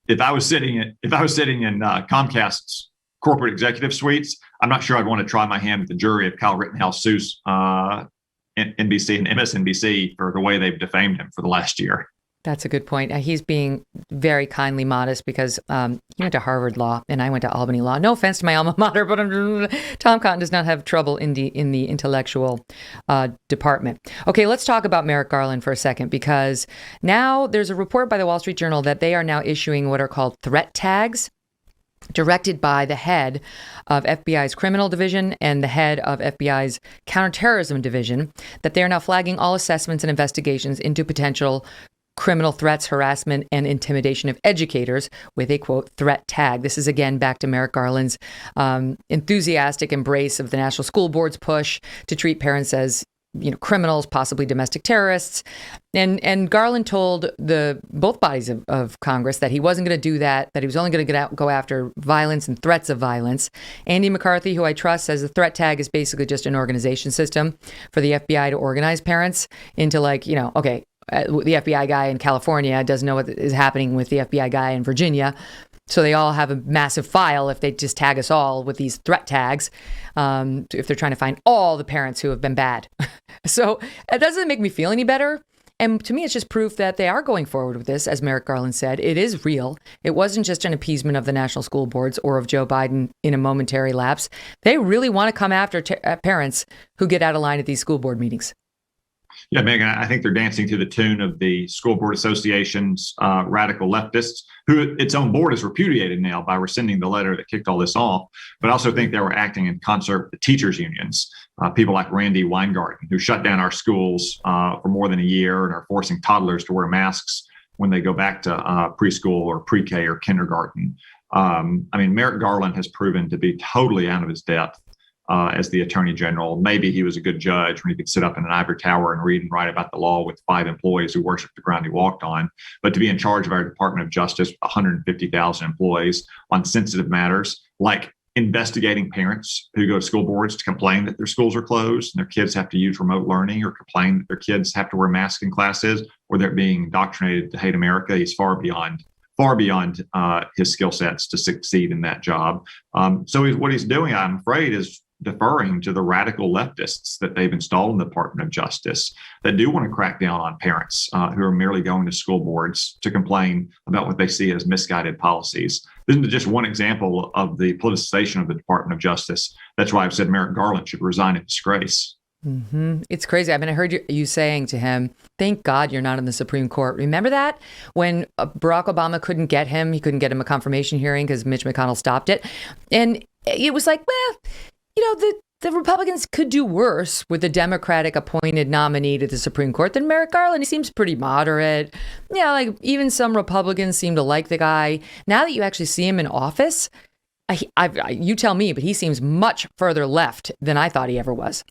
[SPEAKER 10] if I was sitting in Comcast's corporate executive suites, I'm not sure I'd want to try my hand at the jury if Kyle Rittenhouse sues NBC and MSNBC for the way they've defamed him for the last year.
[SPEAKER 1] That's a good point. He's being very kindly modest because he went to Harvard Law and I went to Albany Law. No offense to my alma mater, but Tom Cotton does not have trouble in the intellectual department. Okay, let's talk about Merrick Garland for a second because now there's a report by the Wall Street Journal that they are now issuing what are called threat tags, directed by the head of FBI's criminal division and the head of FBI's counterterrorism division, that they are now flagging all assessments and investigations into potential criminal threats, harassment, and intimidation of educators with a, quote, threat tag. This is, again, back to Merrick Garland's enthusiastic embrace of the National School Board's push to treat parents as criminals, possibly domestic terrorists. And Garland told both bodies of Congress that he wasn't going to do that he was only going to go after violence and threats of violence. Andy McCarthy, who I trust, says the threat tag is basically just an organization system for the FBI to organize parents into the FBI guy in California doesn't know what is happening with the FBI guy in Virginia. So they all have a massive file if they just tag us all with these threat tags, if they're trying to find all the parents who have been bad. So it doesn't make me feel any better. And to me, it's just proof that they are going forward with this. As Merrick Garland said, it is real. It wasn't just an appeasement of the national school boards or of Joe Biden in a momentary lapse. They really want to come after parents who get out of line at these school board meetings.
[SPEAKER 10] Yeah, Megan, I think they're dancing to the tune of the School Board Association's radical leftists, who its own board has repudiated now by rescinding the letter that kicked all this off. But I also think they were acting in concert with the teachers' unions, people like Randy Weingarten, who shut down our schools for more than a year and are forcing toddlers to wear masks when they go back to preschool or pre-K or kindergarten. I mean, Merrick Garland has proven to be totally out of his depth as the attorney general. Maybe he was a good judge when he could sit up in an ivory tower and read and write about the law with 5 employees who worshiped the ground he walked on. But to be in charge of our Department of Justice, 150,000 employees on sensitive matters like investigating parents who go to school boards to complain that their schools are closed and their kids have to use remote learning, or complain that their kids have to wear masks in classes, or they're being indoctrinated to hate America, he's far beyond his skill sets to succeed in that job. So what he's doing, I'm afraid, is deferring to the radical leftists that they've installed in the Department of Justice that do want to crack down on parents who are merely going to school boards to complain about what they see as misguided policies. This is just one example of the politicization of the Department of Justice. That's why I've said Merrick Garland should resign in disgrace.
[SPEAKER 1] Mm-hmm. It's crazy. I mean, I heard you saying to him, thank God you're not in the Supreme Court. Remember that when Barack Obama couldn't get him a confirmation hearing because Mitch McConnell stopped it. And it was like, well, you know, the Republicans could do worse with a Democratic appointed nominee to the Supreme Court than Merrick Garland. He seems pretty moderate. Yeah, like even some Republicans seem to like the guy. Now that you actually see him in office, you tell me, but he seems much further left than I thought he ever was.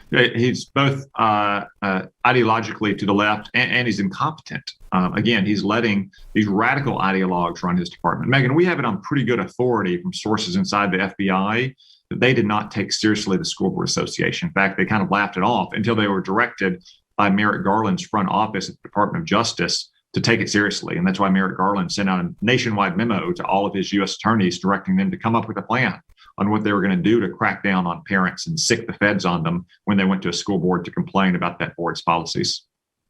[SPEAKER 10] He's both ideologically to the left and he's incompetent. Again, he's letting these radical ideologues run his department. Megan, we have it on pretty good authority from sources inside the FBI that they did not take seriously the School Board Association. In fact, they kind of laughed it off until they were directed by Merrick Garland's front office at the Department of Justice to take it seriously. And that's why Merrick Garland sent out a nationwide memo to all of his U.S. attorneys directing them to come up with a plan on what they were going to do to crack down on parents and sick the feds on them when they went to a school board to complain about that board's policies.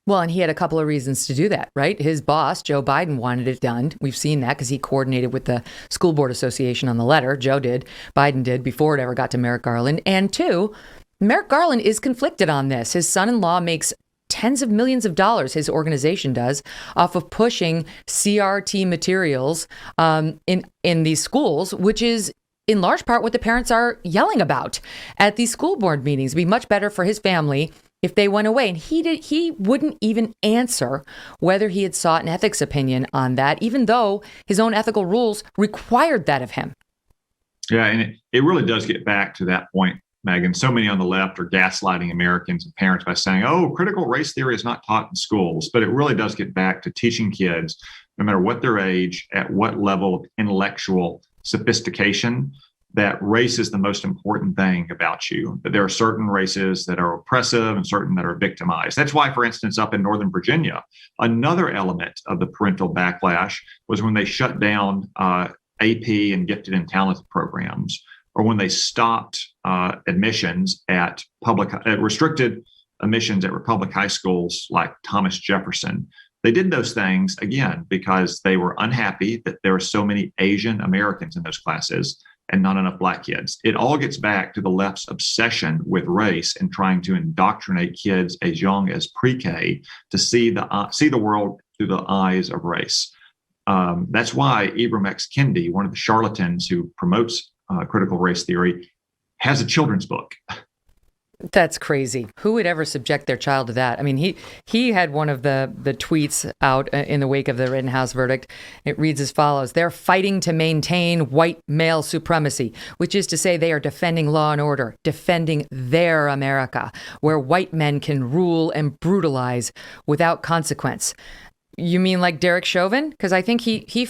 [SPEAKER 1] Well, and he had a couple of reasons to do that, right? His boss, Joe Biden, wanted it done. We've seen that because he coordinated with the School Board Association on the letter. Joe did, Biden did, before it ever got to Merrick Garland. And 2, Merrick Garland is conflicted on this. His son-in-law makes tens of millions of dollars, his organization does, off of pushing CRT materials in these schools, which is in large part what the parents are yelling about at these school board meetings. It'd be much better for his family if they went away. And he wouldn't even answer whether he had sought an ethics opinion on that, even though his own ethical rules required that of him.
[SPEAKER 10] Yeah, and it really does get back to that point, Megan. So many on the left are gaslighting Americans and parents by saying, oh, critical race theory is not taught in schools. But it really does get back to teaching kids, no matter what their age, at what level of intellectual sophistication, that race is the most important thing about you, that there are certain races that are oppressive and certain that are victimized. That's why, for instance, up in Northern Virginia, another element of the parental backlash was when they shut down AP and gifted and talented programs, or when they stopped admissions at restricted admissions at public high schools like Thomas Jefferson. They did those things, again, because they were unhappy that there were so many Asian Americans in those classes and not enough Black kids. It all gets back to the left's obsession with race and trying to indoctrinate kids as young as pre-K to see the world through the eyes of race. That's why Ibram X. Kendi, one of the charlatans who promotes critical race theory, has a children's book.
[SPEAKER 1] That's crazy. Who would ever subject their child to that? I mean, he had one of the tweets out in the wake of the Rittenhouse verdict. It reads as follows: they're fighting to maintain white male supremacy, which is to say they are defending law and order, defending their America, where white men can rule and brutalize without consequence. You mean like Derek Chauvin? Because I think he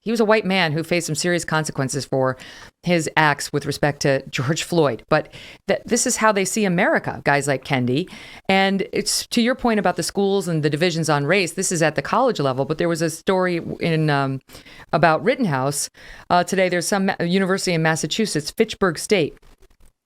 [SPEAKER 1] was a white man who faced some serious consequences for his acts with respect to George Floyd. But this is how they see America, guys like Kendi. And it's to your point about the schools and the divisions on race. This is at the college level, but there was a story about Rittenhouse today. There's some university in Massachusetts, Fitchburg State,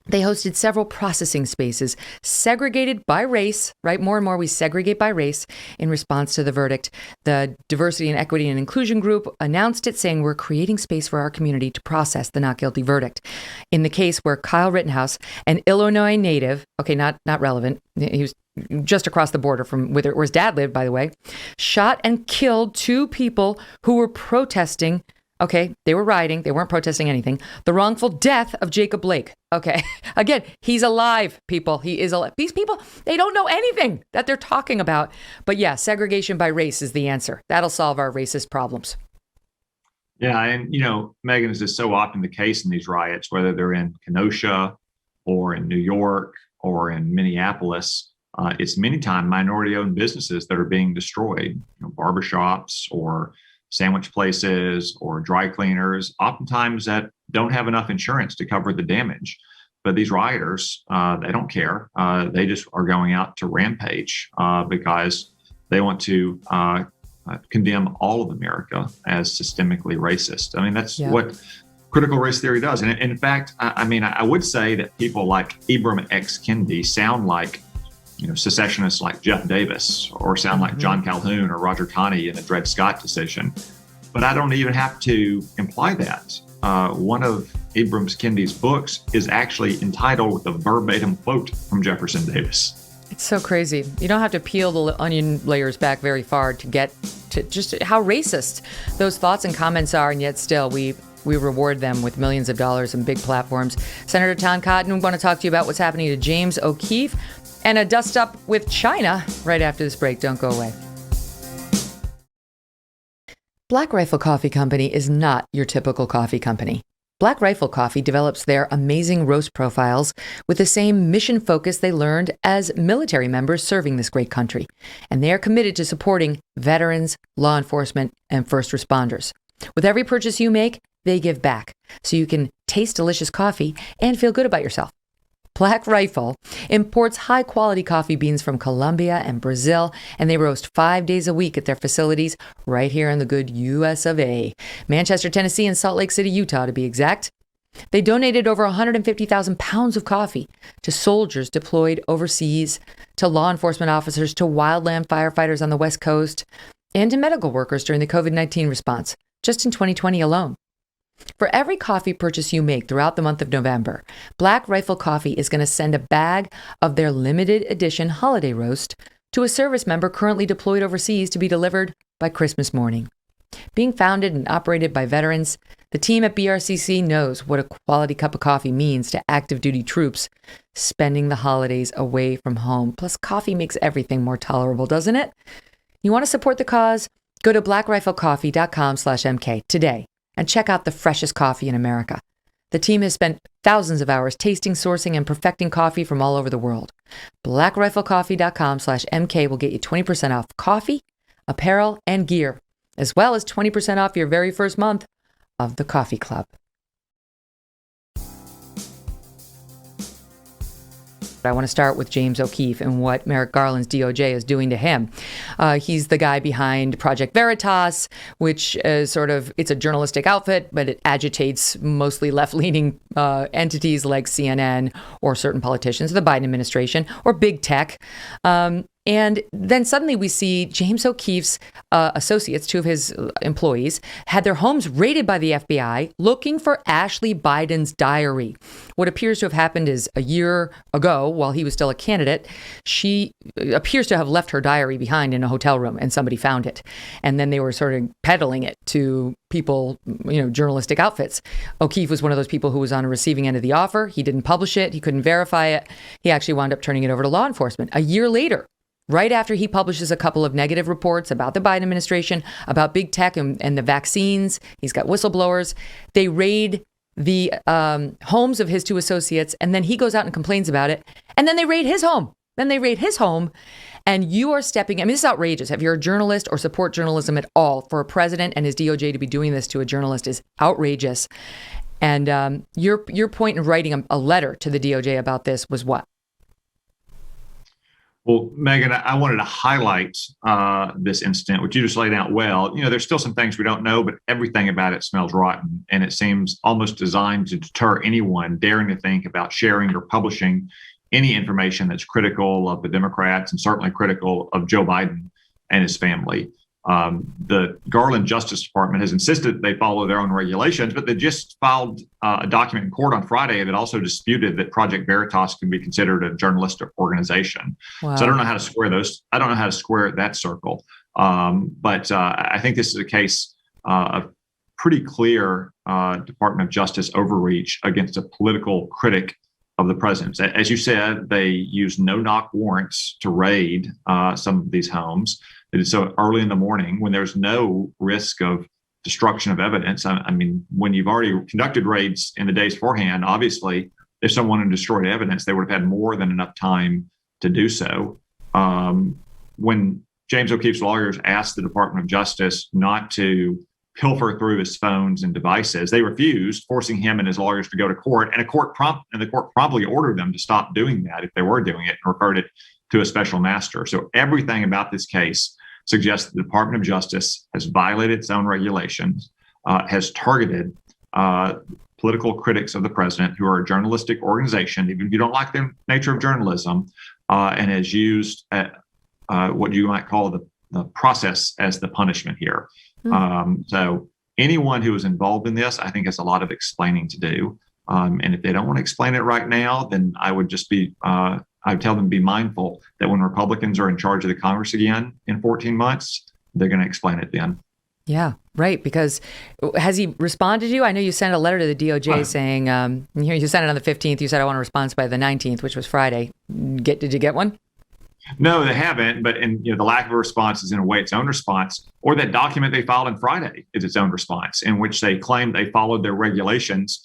[SPEAKER 1] They hosted several processing spaces segregated by race, right? More and more we segregate by race in response to the verdict. The Diversity and Equity and Inclusion Group announced it, saying we're creating space for our community to process the not guilty verdict. In the case where Kyle Rittenhouse, an Illinois native, okay, not relevant, he was just across the border from where his dad lived, by the way, shot and killed 2 people who were protesting. Okay, they were rioting. They weren't protesting anything. The wrongful death of Jacob Blake. Okay, again, he's alive, people. He is alive. These people, they don't know anything that they're talking about. But yeah, segregation by race is the answer. That'll solve our racist problems.
[SPEAKER 10] Yeah, and Megyn, is this so often the case in these riots, whether they're in Kenosha or in New York or in Minneapolis, it's many times minority-owned businesses that are being destroyed, barbershops or sandwich places or dry cleaners, oftentimes that don't have enough insurance to cover the damage. But these rioters, they don't care. They just are going out to rampage because they want to condemn all of America as systemically racist. I mean, that's what critical race theory does. And in fact, I would say that people like Ibram X. Kendi sound like secessionists like Jeff Davis, or sound like John Calhoun or Roger Taney in the Dred Scott decision. But I don't even have to imply that. One of Ibram Kendi's books is actually entitled with a verbatim quote from Jefferson Davis.
[SPEAKER 1] It's so crazy. You don't have to peel the onion layers back very far to get to just how racist those thoughts and comments are, and yet still we reward them with millions of dollars and big platforms. Senator Tom Cotton, we want to talk to you about what's happening to James O'Keefe and a dust-up with China right after this break. Don't go away. Black Rifle Coffee Company is not your typical coffee company. Black Rifle Coffee develops their amazing roast profiles with the same mission focus they learned as military members serving this great country. And they are committed to supporting veterans, law enforcement, and first responders. With every purchase you make, they give back so you can taste delicious coffee and feel good about yourself. Black Rifle imports high-quality coffee beans from Colombia and Brazil, and they roast 5 days a week at their facilities right here in the good U.S. of A. Manchester, Tennessee, and Salt Lake City, Utah, to be exact. They donated over 150,000 pounds of coffee to soldiers deployed overseas, to law enforcement officers, to wildland firefighters on the West Coast, and to medical workers during the COVID-19 response, just in 2020 alone. For every coffee purchase you make throughout the month of November, Black Rifle Coffee is going to send a bag of their limited edition holiday roast to a service member currently deployed overseas to be delivered by Christmas morning. Being founded and operated by veterans, the team at BRCC knows what a quality cup of coffee means to active duty troops spending the holidays away from home. Plus, coffee makes everything more tolerable, doesn't it? You want to support the cause? Go to blackriflecoffee.com/MK today and check out the freshest coffee in America. The team has spent thousands of hours tasting, sourcing, and perfecting coffee from all over the world. blackriflecoffee.com/MK will get you 20% off coffee, apparel, and gear, as well as 20% off your very first month of the Coffee Club. I want to start with James O'Keefe and what Merrick Garland's DOJ is doing to him. He's the guy behind Project Veritas, which is it's a journalistic outfit, but it agitates mostly left-leaning entities like CNN or certain politicians, the Biden administration, or big tech. And then suddenly we see James O'Keefe's associates, 2 of his employees, had their homes raided by the FBI looking for Ashley Biden's diary. What appears to have happened is a year ago, while he was still a candidate, she appears to have left her diary behind in a hotel room and somebody found it. And then they were sort of peddling it to people, journalistic outfits. O'Keefe was one of those people who was on the receiving end of the offer. He didn't publish it. He couldn't verify it. He actually wound up turning it over to law enforcement a year later. Right after he publishes a couple of negative reports about the Biden administration, about big tech and the vaccines, he's got whistleblowers. They raid the homes of his 2 associates, and then he goes out and complains about it. And then they raid his home. And you are stepping, this is outrageous. If you're a journalist or support journalism at all, for a president and his DOJ to be doing this to a journalist is outrageous. And your point in writing a letter to the DOJ about this was what?
[SPEAKER 10] Well, Megyn, I wanted to highlight this incident, which you just laid out well. There's still some things we don't know, but everything about it smells rotten. And it seems almost designed to deter anyone daring to think about sharing or publishing any information that's critical of the Democrats and certainly critical of Joe Biden and his family. The Garland Justice Department has insisted they follow their own regulations, but they just filed a document in court on Friday that also disputed that Project Veritas can be considered a journalistic organization.
[SPEAKER 1] Wow.
[SPEAKER 10] So I don't know how to square those. I don't know how to square that circle. But I think this is a case of pretty clear Department of Justice overreach against a political critic of the president's. As you said, they used no-knock warrants to raid some of these homes. It is so early in the morning when there's no risk of destruction of evidence. I mean, when you've already conducted raids in the days beforehand, obviously, if someone had destroyed evidence, they would have had more than enough time to do so. When James O'Keefe's lawyers asked the Department of Justice not to pilfer through his phones and devices, they refused, forcing him and his lawyers to go to court. And the court promptly ordered them to stop doing that if they were doing it, and referred it to a special master. So everything about this case suggests the Department of Justice has violated its own regulations, has targeted political critics of the president who are a journalistic organization, even if you don't like the nature of journalism, and has used what you might call the process as the punishment here. So anyone who is involved in this, I think, has a lot of explaining to do. And if they don't want to explain it right now, then I would just I'd tell them to be mindful that when Republicans are in charge of the Congress again in 14 months, they're going to explain it then.
[SPEAKER 1] Yeah, right. Because has he responded to you? I know you sent a letter to the DOJ saying, here you sent it on the 15th. You said, I want a response by the 19th, which was Friday. Did you get one?
[SPEAKER 10] No, they haven't. But the lack of a response is in a way its own response. Or that document they filed on Friday is its own response, in which they claim they followed their regulations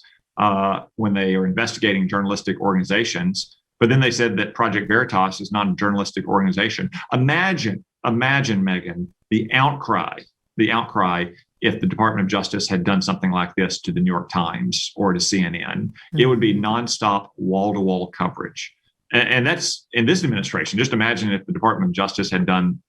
[SPEAKER 10] when they are investigating journalistic organizations. But then they said that Project Veritas is not a journalistic organization. Imagine, Megyn, the outcry if the Department of Justice had done something like this to the New York Times or to CNN. It would be nonstop, wall-to-wall coverage. And that's in this administration. Just imagine if the Department of Justice had done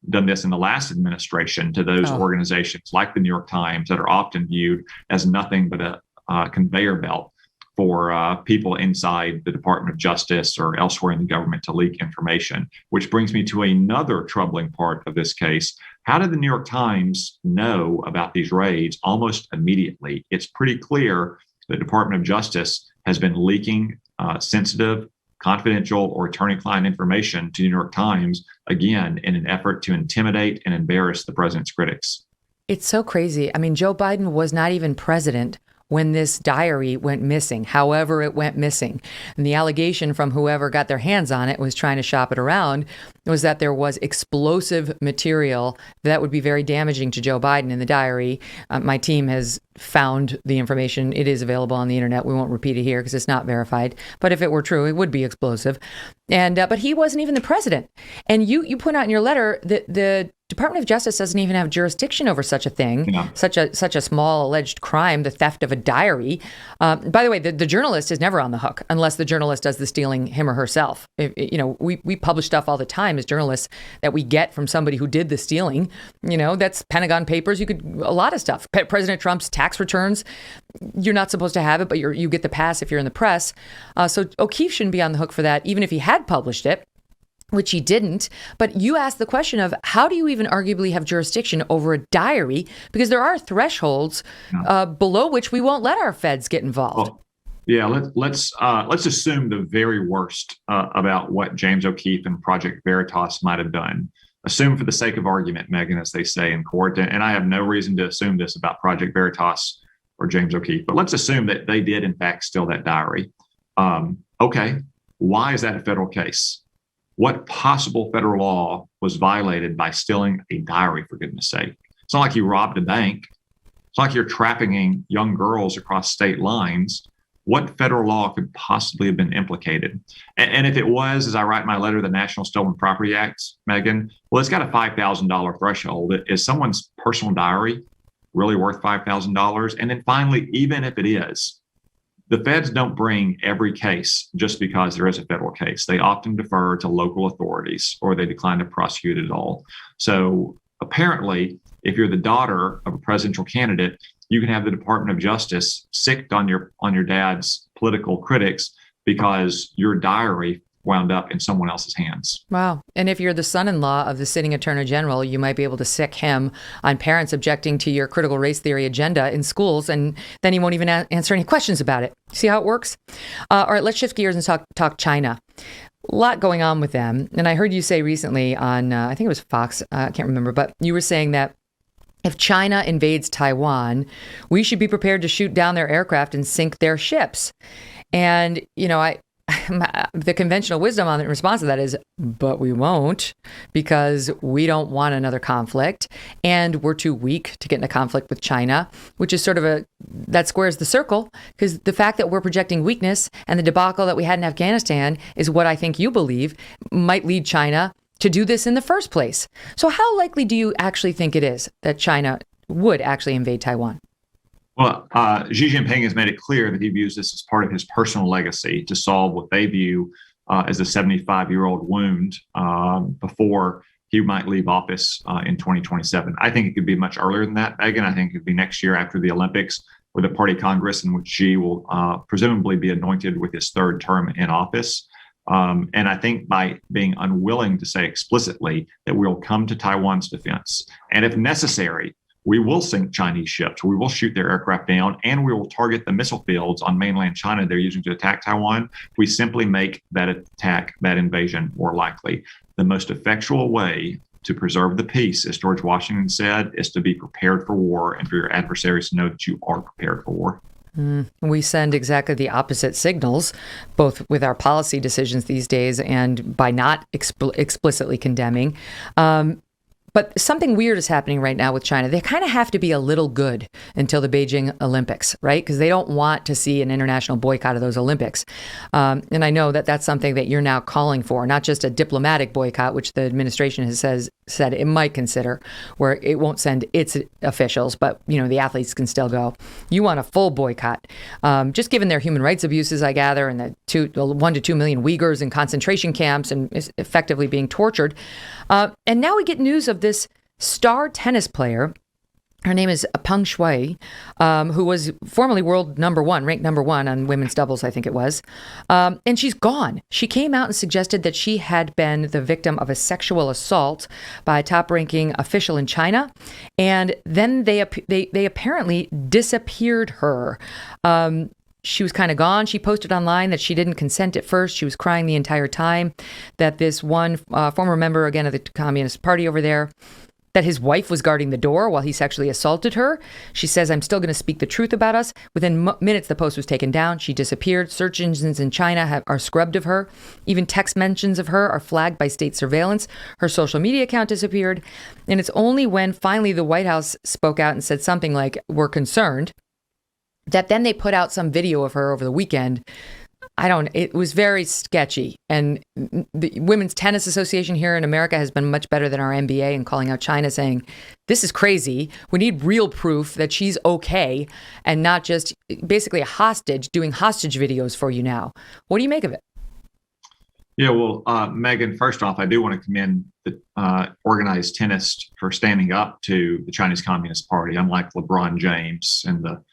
[SPEAKER 10] this in the last administration to those organizations like the New York Times that are often viewed as nothing but a conveyor belt for people inside the Department of Justice or elsewhere in the government to leak information, which brings me to another troubling part of this case. How did the New York Times know about these raids almost immediately? It's pretty clear the Department of Justice has been leaking sensitive, confidential, or attorney-client information to the New York Times, again, in an effort to intimidate and embarrass the president's critics.
[SPEAKER 1] It's so crazy. I mean, Joe Biden was not even president when this diary went missing, however it went missing. And the allegation from whoever got their hands on it was trying to shop it around was that there was explosive material that would be very damaging to Joe Biden in the diary. My team has found the information. It is available on the internet. We won't repeat it here because it's not verified. But if it were true, it would be explosive. And but he wasn't even the president. And you point out in your letter that the Department of Justice doesn't even have jurisdiction over such a thing, such a small alleged crime, the theft of a diary. By the way, the journalist is never on the hook unless the journalist does the stealing him or herself. We publish stuff all the time as journalists that we get from somebody who did the stealing. That's Pentagon Papers. A lot of stuff. President Trump's tax returns. You're not supposed to have it, but you get the pass if you're in the press. So O'Keefe shouldn't be on the hook for that, even if he had published it, which he didn't. But you asked the question of how do you even arguably have jurisdiction over a diary? Because there are thresholds below which we won't let our feds get involved.
[SPEAKER 10] Well, yeah, let's assume the very worst about what James O'Keefe and Project Veritas might have done. Assume for the sake of argument, Megyn, as they say in court, and I have no reason to assume this about Project Veritas or James O'Keefe, but let's assume that they did in fact steal that diary. Okay, why is that a federal case? What possible federal law was violated by stealing a diary, for goodness sake? It's not like you robbed a bank. It's not like you're trafficking young girls across state lines. What federal law could possibly have been implicated? And if it was, as I write in my letter, the National Stolen Property Act, Megyn, well, it's got a $5,000 threshold. Is someone's personal diary really worth $5,000? And then finally, even if it is, the feds don't bring every case just because there is a federal case. They often defer to local authorities or they decline to prosecute at all. So apparently, if you're the daughter of a presidential candidate, you can have the Department of Justice sicked on your dad's political critics because your diary wound up in someone else's hands.
[SPEAKER 1] Wow. And if you're the son-in-law of the sitting attorney general, you might be able to sick him on parents objecting to your critical race theory agenda in schools, and then he won't even answer any questions about it. See how it works? All right, let's shift gears and talk China. A lot going on with them. And I heard you say recently on, I think it was Fox, I can't remember, but you were saying that if China invades Taiwan, we should be prepared to shoot down their aircraft and sink their ships. And, the conventional wisdom on the response to that is, but we won't, because we don't want another conflict and we're too weak to get in a conflict with China, which is sort of that squares the circle, because the fact that we're projecting weakness and the debacle that we had in Afghanistan is what I think you believe might lead China to do this in the first place. So how likely do you actually think it is that China would actually invade Taiwan?
[SPEAKER 10] Well, Xi Jinping has made it clear that he views this as part of his personal legacy to solve what they view as a 75-year-old wound before he might leave office in 2027. I think it could be much earlier than that, Megyn. I think it could be next year after the Olympics with a party Congress in which Xi will presumably be anointed with his third term in office. And I think by being unwilling to say explicitly that we'll come to Taiwan's defense, and if necessary, we will sink Chinese ships, we will shoot their aircraft down, and we will target the missile fields on mainland China they're using to attack Taiwan. We simply make that attack, that invasion, more likely. The most effectual way to preserve the peace, as George Washington said, is to be prepared for war and for your adversaries to know that you are prepared for war.
[SPEAKER 1] We send exactly the opposite signals, both with our policy decisions these days and by not explicitly condemning. But something weird is happening right now with China. They kind of have to be a little good until the Beijing Olympics, right? Because they don't want to see an international boycott of those Olympics. And I know that that's something that you're now calling for, not just a diplomatic boycott, which the administration has said it might consider, where it won't send its officials, but the athletes can still go. You want a full boycott, just given their human rights abuses, I gather, and the 1 to 2 million Uyghurs in concentration camps and effectively being tortured. And now we get news of this star tennis player. Her name is Peng Shuai, who was formerly ranked number one on women's doubles, I think it was. And she's gone. She came out and suggested that she had been the victim of a sexual assault by a top-ranking official in China. And then they apparently disappeared her. She was kind of gone. She posted online that she didn't consent at first. She was crying the entire time. That this one former member, again, of the Communist Party over there, that his wife was guarding the door while he sexually assaulted her. She says, "I'm still going to speak the truth about us." Within minutes, the post was taken down. She disappeared. Search engines in China are scrubbed of her. Even text mentions of her are flagged by state surveillance. Her social media account disappeared. And it's only when finally the White House spoke out and said something like, "We're concerned," that then they put out some video of her over the weekend. It was very sketchy. And the Women's Tennis Association here in America has been much better than our NBA in calling out China, saying, this is crazy. We need real proof that she's okay and not just basically a hostage doing hostage videos for you now. What do you make of it?
[SPEAKER 10] Yeah, well, Megyn, first off, I do want to commend the organized tennis for standing up to the Chinese Communist Party, unlike LeBron James and the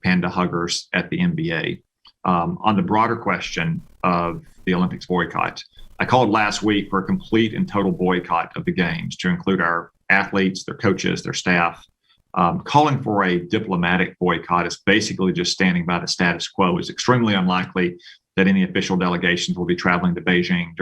[SPEAKER 10] panda huggers at the NBA. On the broader question of the Olympics boycott, I called last week for a complete and total boycott of the games to include our athletes, their coaches, their staff. Calling for a diplomatic boycott is basically just standing by the status quo. It's extremely unlikely that any official delegations will be traveling to Beijing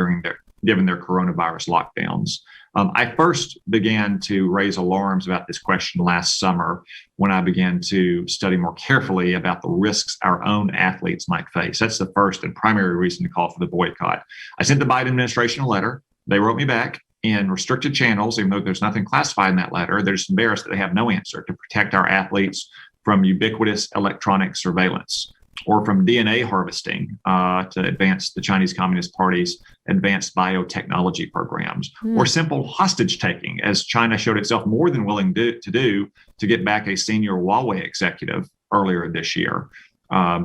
[SPEAKER 10] given their coronavirus lockdowns. I first began to raise alarms about this question last summer when I began to study more carefully about the risks our own athletes might face. That's the first and primary reason to call for the boycott. I sent the Biden administration a letter. They wrote me back in restricted channels, even though there's nothing classified in that letter. They're just embarrassed that they have no answer to protect our athletes from ubiquitous electronic surveillance, or from DNA harvesting to advance the Chinese Communist Party's advanced biotechnology programs, or simple hostage taking, as China showed itself more than willing to do to get back a senior Huawei executive earlier this year.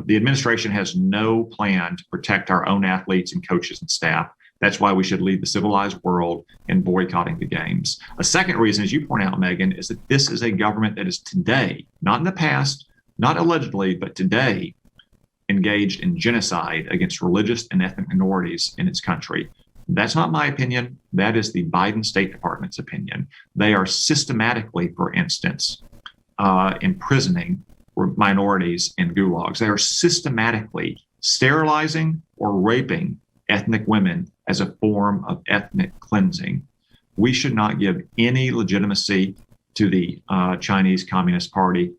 [SPEAKER 10] The administration has no plan to protect our own athletes and coaches and staff. That's why we should lead the civilized world in boycotting the games. A second reason, as you point out, Megyn, is that this is a government that is today, not in the past, not allegedly, but today, engaged in genocide against religious and ethnic minorities in its country. That's not my opinion. That is the Biden State Department's opinion. They are systematically, for instance, imprisoning minorities in gulags. They are systematically sterilizing or raping ethnic women as a form of ethnic cleansing. We should not give any legitimacy to the Chinese Communist Party.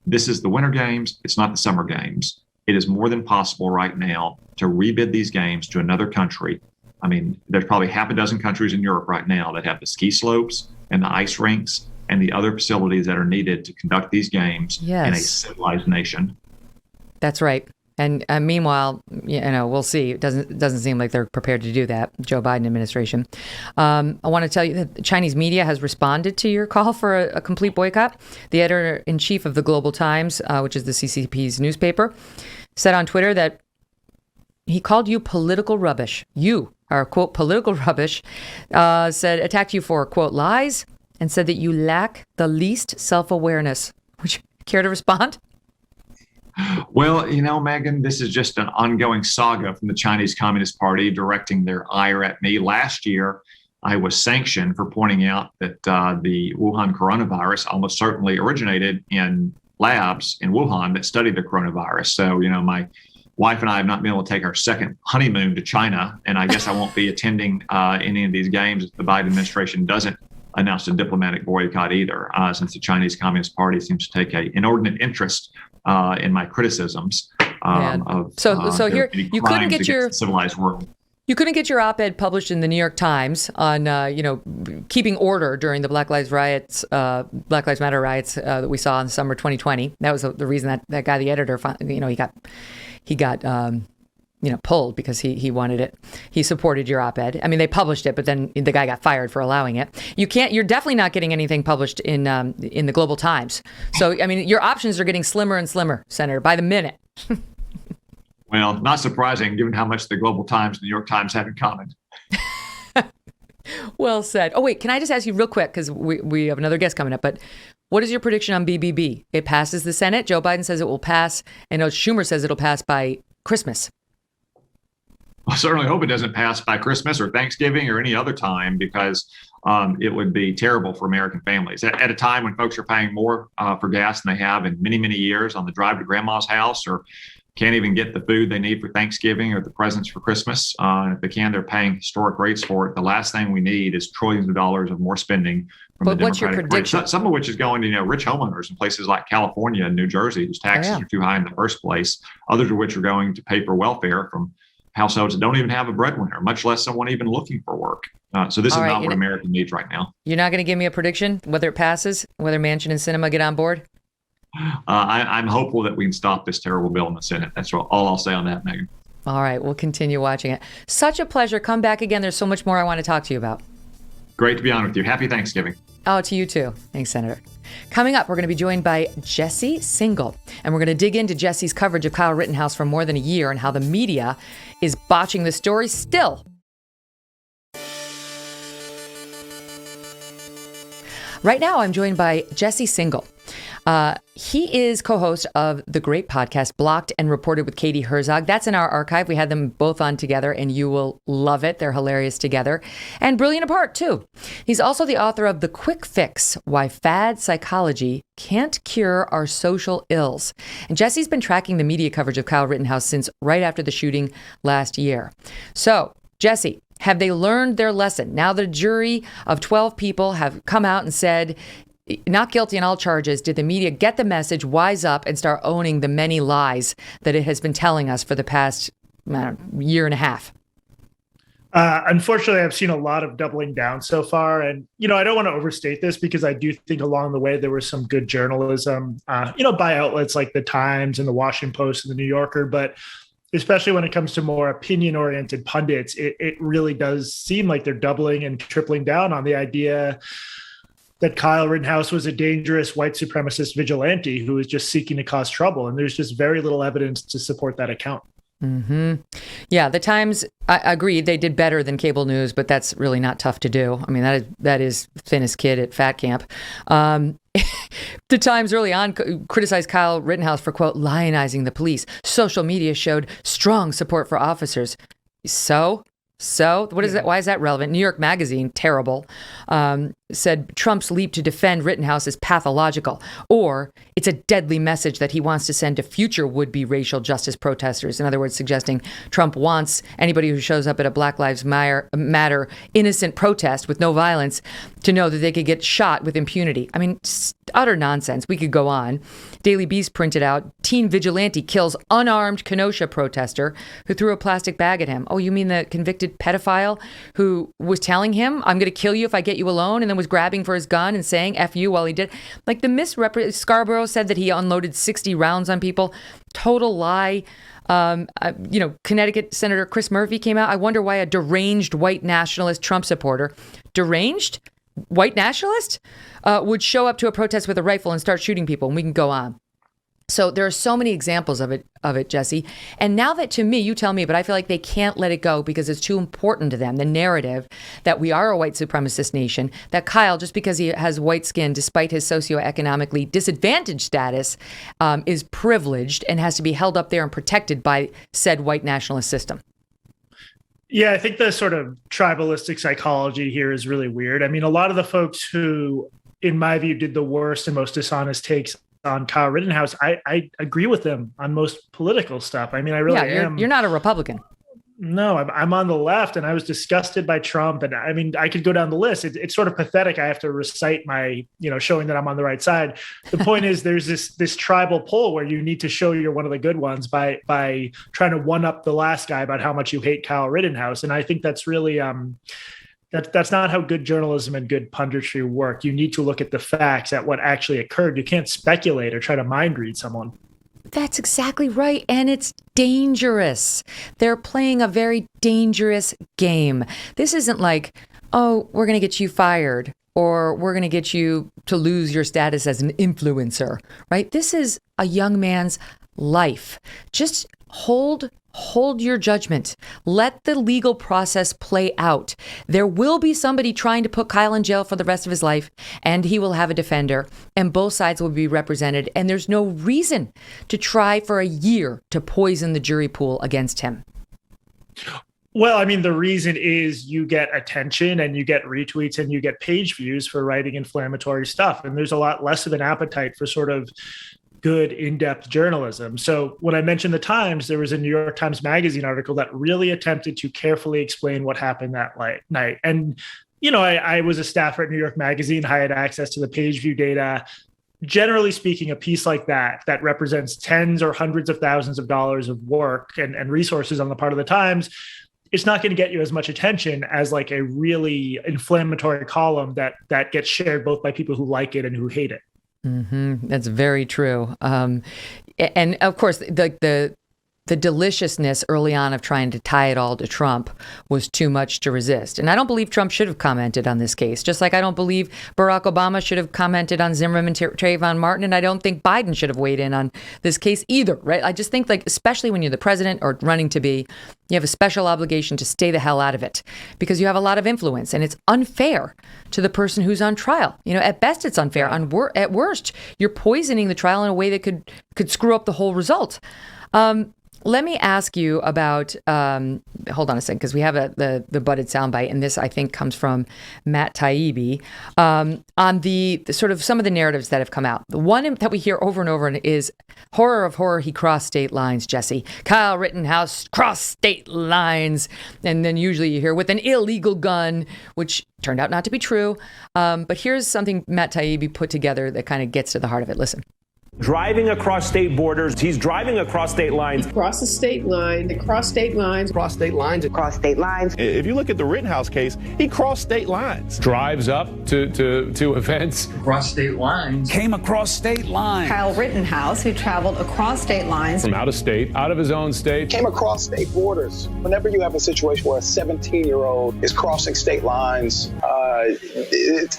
[SPEAKER 10] This is the Winter Games. It's not the Summer Games. It is more than possible right now to rebid these games to another country. I mean, there's probably half a dozen countries in Europe right now that have the ski slopes and the ice rinks and the other facilities that are needed to conduct these games in a civilized nation.
[SPEAKER 1] That's right. And meanwhile, we'll see. It doesn't seem like they're prepared to do that, Joe Biden administration. I want to tell you that the Chinese media has responded to your call for a complete boycott. The editor-in-chief of the Global Times, which is the CCP's newspaper, said on Twitter that he called you political rubbish. You are, quote, political rubbish, attacked you for, quote, lies, and said that you lack the least self-awareness. Would you care to respond?
[SPEAKER 10] Well, Megyn, this is just an ongoing saga from the Chinese Communist Party directing their ire at me. Last year, I was sanctioned for pointing out that the Wuhan coronavirus almost certainly originated in labs in Wuhan that studied the coronavirus. So, my wife and I have not been able to take our second honeymoon to China, and I guess I won't be attending any of these games if the Biden administration doesn't announce a diplomatic boycott either, since the Chinese Communist Party seems to take an inordinate interest in my criticisms of
[SPEAKER 1] so here you couldn't get your
[SPEAKER 10] civilized world.
[SPEAKER 1] You couldn't get your op-ed published in the New York Times on keeping order during the Black Lives Matter riots that we saw in summer 2020. That was the reason that guy, the editor, he got pulled because he wanted it. He supported your op-ed. I mean, they published it, but then the guy got fired for allowing it. You're definitely not getting anything published in the Global Times. So, I mean, your options are getting slimmer and slimmer, Senator, by the minute.
[SPEAKER 10] Well, not surprising, given how much the Global Times and the New York Times have in common.
[SPEAKER 1] Well said. Oh, wait, can I just ask you real quick, because we have another guest coming up, but what is your prediction on BBB? It passes the Senate. Joe Biden says it will pass, and Schumer says it'll pass by Christmas.
[SPEAKER 10] I certainly hope it doesn't pass by Christmas or Thanksgiving or any other time, because it would be terrible for American families. At a time when folks are paying more for gas than they have in many, many years on the drive to grandma's house, or can't even get the food they need for Thanksgiving or the presents for Christmas. And if they can, they're paying historic rates for it. The last thing we need is trillions of dollars of more spending from the Democratic
[SPEAKER 1] what's your prediction?
[SPEAKER 10] Party. Some of which is going to rich homeowners in places like California and New Jersey, whose taxes are too high in the first place. Others of which are going to pay for welfare from households that don't even have a breadwinner, much less someone even looking for work. So this is not what America needs right now.
[SPEAKER 1] You're not going to give me a prediction, whether it passes, whether Manchin and Sinema get on board?
[SPEAKER 10] I'm hopeful that we can stop this terrible bill in the Senate. That's all I'll say on that, Megyn.
[SPEAKER 1] All right. We'll continue watching it. Such a pleasure. Come back again. There's so much more I want to talk to you about.
[SPEAKER 10] Great to be on with you. Happy Thanksgiving.
[SPEAKER 1] Oh, to you too. Thanks, Senator. Coming up, we're going to be joined by Jesse Singal, and we're going to dig into Jesse's coverage of Kyle Rittenhouse for more than a year and how the media is botching the story still. Right now, I'm joined by Jesse Singal. He is co-host of the great podcast Blocked and Reported with Katie Herzog. That's in our archive. We had them both on together, and you will love it. They're hilarious together and brilliant apart, too. He's also the author of The Quick Fix, Why Fad Psychology Can't Cure Our Social Ills. And Jesse's been tracking the media coverage of Kyle Rittenhouse since right after the shooting last year. So, Jesse, have they learned their lesson? Now the jury of 12 people have come out and said, not guilty on all charges. Did the media get the message, wise up, and start owning the many lies that it has been telling us for the past year and a half?
[SPEAKER 13] Unfortunately, I've seen a lot of doubling down so far. And, I don't want to overstate this because I do think along the way there was some good journalism, by outlets like the Times and the Washington Post and the New Yorker. But especially when it comes to more opinion-oriented pundits, it really does seem like they're doubling and tripling down on the idea that Kyle Rittenhouse was a dangerous white supremacist vigilante who was just seeking to cause trouble. And there's just very little evidence to support that account.
[SPEAKER 1] Mm-hmm. Yeah, the Times, I agree, they did better than cable news, but that's really not tough to do. I mean, that is thinnest kid at fat camp. The Times early on criticized Kyle Rittenhouse for, quote, lionizing the police. Social media showed strong support for officers. So what is that? Why is that relevant? New York Magazine, terrible, said Trump's leap to defend Rittenhouse is pathological, or it's a deadly message that he wants to send to future would-be racial justice protesters. In other words, suggesting Trump wants anybody who shows up at a Black Lives Matter innocent protest with no violence to know that they could get shot with impunity. I mean, utter nonsense. We could go on. Daily Beast printed out, teen vigilante kills unarmed Kenosha protester who threw a plastic bag at him. Oh, you mean the convicted pedophile who was telling him, I'm going to kill you if I get you alone, and then was grabbing for his gun and saying F you while he did? Like Scarborough said that he unloaded 60 rounds on people. Total lie. Connecticut Senator Chris Murphy came out. I wonder why a deranged white nationalist Trump supporter, deranged white nationalist, would show up to a protest with a rifle and start shooting people. And we can go on. So there are so many examples of it, Jesse. And now that, to me, you tell me, but I feel like they can't let it go because it's too important to them. The narrative that we are a white supremacist nation, that Kyle, just because he has white skin, despite his socioeconomically disadvantaged status, is privileged and has to be held up there and protected by said white nationalist system.
[SPEAKER 13] Yeah, I think the sort of tribalistic psychology here is really weird. I mean, a lot of the folks who, in my view, did the worst and most dishonest takes on Kyle Rittenhouse, I agree with them on most political stuff. I mean, I really am.
[SPEAKER 1] You're not a Republican.
[SPEAKER 13] No, I'm on the left, and I was disgusted by Trump. And I mean, I could go down the list. It's sort of pathetic. I have to recite my, showing that I'm on the right side. The point is, there's this tribal pull where you need to show you're one of the good ones by trying to one up the last guy about how much you hate Kyle Rittenhouse. And I think that's really that's not how good journalism and good punditry work. You need to look at the facts, at what actually occurred. You can't speculate or try to mind read someone.
[SPEAKER 1] That's exactly right. And it's dangerous. They're playing a very dangerous game. This isn't like, oh, we're going to get you fired or we're going to get you to lose your status as an influencer, right? This is a young man's life. Just hold your judgment. Let the legal process play out. There will be somebody trying to put Kyle in jail for the rest of his life, and he will have a defender, and both sides will be represented. And there's no reason to try for a year to poison the jury pool against him.
[SPEAKER 13] Well, I mean, the reason is you get attention and you get retweets and you get page views for writing inflammatory stuff. And there's a lot less of an appetite for sort of good in-depth journalism. So when I mentioned the Times, there was a New York Times Magazine article that really attempted to carefully explain what happened that night. And, I was a staffer at New York Magazine. I had access to the page view data. Generally speaking, a piece like that represents tens or hundreds of thousands of dollars of work and resources on the part of the Times, it's not going to get you as much attention as like a really inflammatory column that gets shared both by people who like it and who hate it.
[SPEAKER 1] Mm-hmm. That's very true. And of course, the deliciousness early on of trying to tie it all to Trump was too much to resist. And I don't believe Trump should have commented on this case, just like I don't believe Barack Obama should have commented on Zimmerman, Trayvon Martin, and I don't think Biden should have weighed in on this case either, right? I just think, especially when you're the president or running to be, you have a special obligation to stay the hell out of it because you have a lot of influence, and it's unfair to the person who's on trial. At best, it's unfair. At worst, you're poisoning the trial in a way that could screw up the whole result. Let me ask you about, hold on a second, because we have the budded soundbite, and this, I think, comes from Matt Taibbi, on the sort of some of the narratives that have come out. The one that we hear over and over is, horror of horror, he crossed state lines, Jesse. Kyle Rittenhouse crossed state lines. And then usually you hear with an illegal gun, which turned out not to be true. But here's something Matt Taibbi put together that kind of gets to the heart of it. Listen.
[SPEAKER 14] Driving across state borders. He's driving across state lines.
[SPEAKER 15] Across the state line, across state lines.
[SPEAKER 16] Across state lines.
[SPEAKER 17] Across state lines.
[SPEAKER 16] If you look at the Rittenhouse case, he crossed state lines.
[SPEAKER 18] Drives up to events.
[SPEAKER 19] Across state lines.
[SPEAKER 20] Came across state lines.
[SPEAKER 21] Kyle Rittenhouse, who traveled across state lines.
[SPEAKER 18] From out of state, out of his own state.
[SPEAKER 22] Came across state borders. Whenever you have a situation where a 17-year-old is crossing state lines,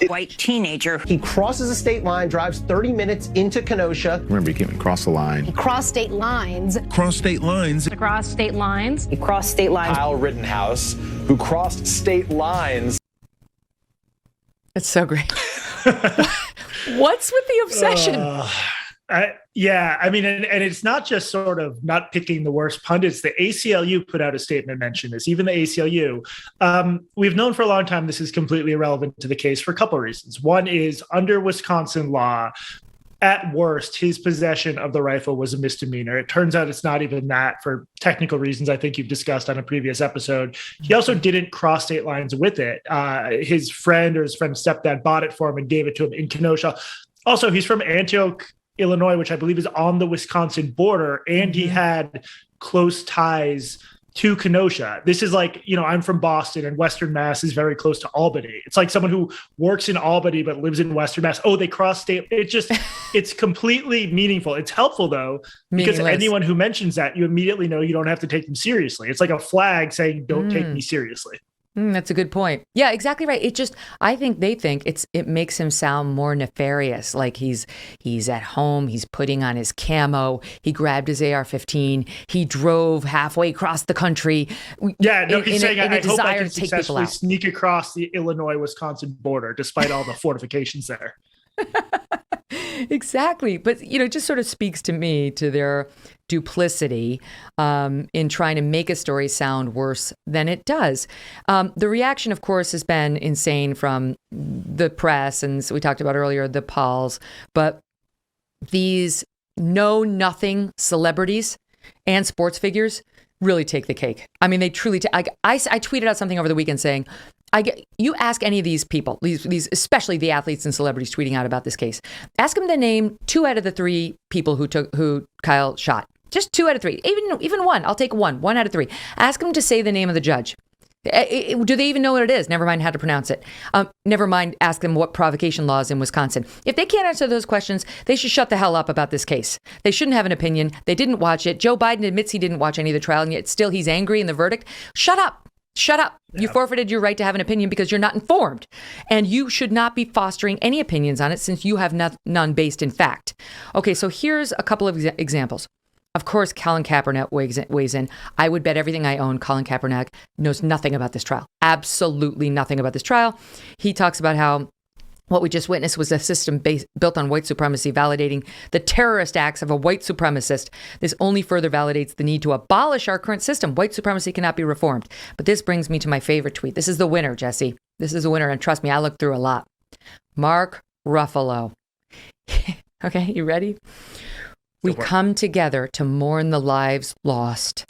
[SPEAKER 17] White teenager. He crosses a state line, drives 30 minutes into Kenosha.
[SPEAKER 19] Remember, he came across the line.
[SPEAKER 21] He crossed state lines.
[SPEAKER 19] Cross state lines.
[SPEAKER 21] Across state lines.
[SPEAKER 17] He crossed state lines.
[SPEAKER 20] Kyle Rittenhouse, who crossed state lines.
[SPEAKER 1] It's so great. What's with the obsession?
[SPEAKER 13] I mean, and it's not just sort of not picking the worst pundits. The ACLU put out a statement mentioning this, even the ACLU. We've known for a long time this is completely irrelevant to the case for a couple of reasons. One is under Wisconsin law, at worst, his possession of the rifle was a misdemeanor. It turns out it's not even that for technical reasons I think you've discussed on a previous episode. He also didn't cross state lines with it. His friend's stepdad bought it for him and gave it to him in Kenosha. Also, he's from Antioch, Illinois, which I believe is on the Wisconsin border, and he had close ties to Kenosha. This is like, I'm from Boston, and Western Mass is very close to Albany. It's like someone who works in Albany but lives in Western Mass. Oh, they cross state. It's completely meaningful. It's helpful, though, because anyone who mentions that, you immediately know you don't have to take them seriously. It's like a flag saying, don't take me seriously.
[SPEAKER 1] That's a good point. Yeah, exactly right. I think they think it makes him sound more nefarious. Like he's at home, he's putting on his camo, he grabbed his AR-15, he drove halfway across the country.
[SPEAKER 13] Yeah, no, he's saying, I hope I can successfully sneak across the Illinois-Wisconsin border, despite all the fortifications there.
[SPEAKER 1] Exactly. But, it just sort of speaks to me to their duplicity in trying to make a story sound worse than it does. The reaction, of course, has been insane from the press. And so we talked about earlier, the Pauls. But these know-nothing celebrities and sports figures really take the cake. I mean, they truly I tweeted out something over the weekend saying, you ask any of these people, these especially the athletes and celebrities tweeting out about this case, ask them to name 2 out of the 3 people who Kyle shot. Just 2 out of 3, even one. I'll take 1 out of 3. Ask them to say the name of the judge. Do they even know what it is? Never mind how to pronounce it. Never mind ask them what provocation law is in Wisconsin. If they can't answer those questions, they should shut the hell up about this case. They shouldn't have an opinion. They didn't watch it. Joe Biden admits he didn't watch any of the trial, and yet still he's angry in the verdict. Shut up. Shut up. Yeah. You forfeited your right to have an opinion because you're not informed. And you should not be fostering any opinions on it since you have none based in fact. Okay, so here's a couple of examples. Of course, Colin Kaepernick weighs in. I would bet everything I own Colin Kaepernick knows nothing about this trial. Absolutely nothing about this trial. He talks about how what we just witnessed was a system built on white supremacy, validating the terrorist acts of a white supremacist. This only further validates the need to abolish our current system. White supremacy cannot be reformed. But this brings me to my favorite tweet. This is the winner, Jesse. This is the winner. And trust me, I looked through a lot. Mark Ruffalo. Okay, you ready? We come together to mourn the lives lost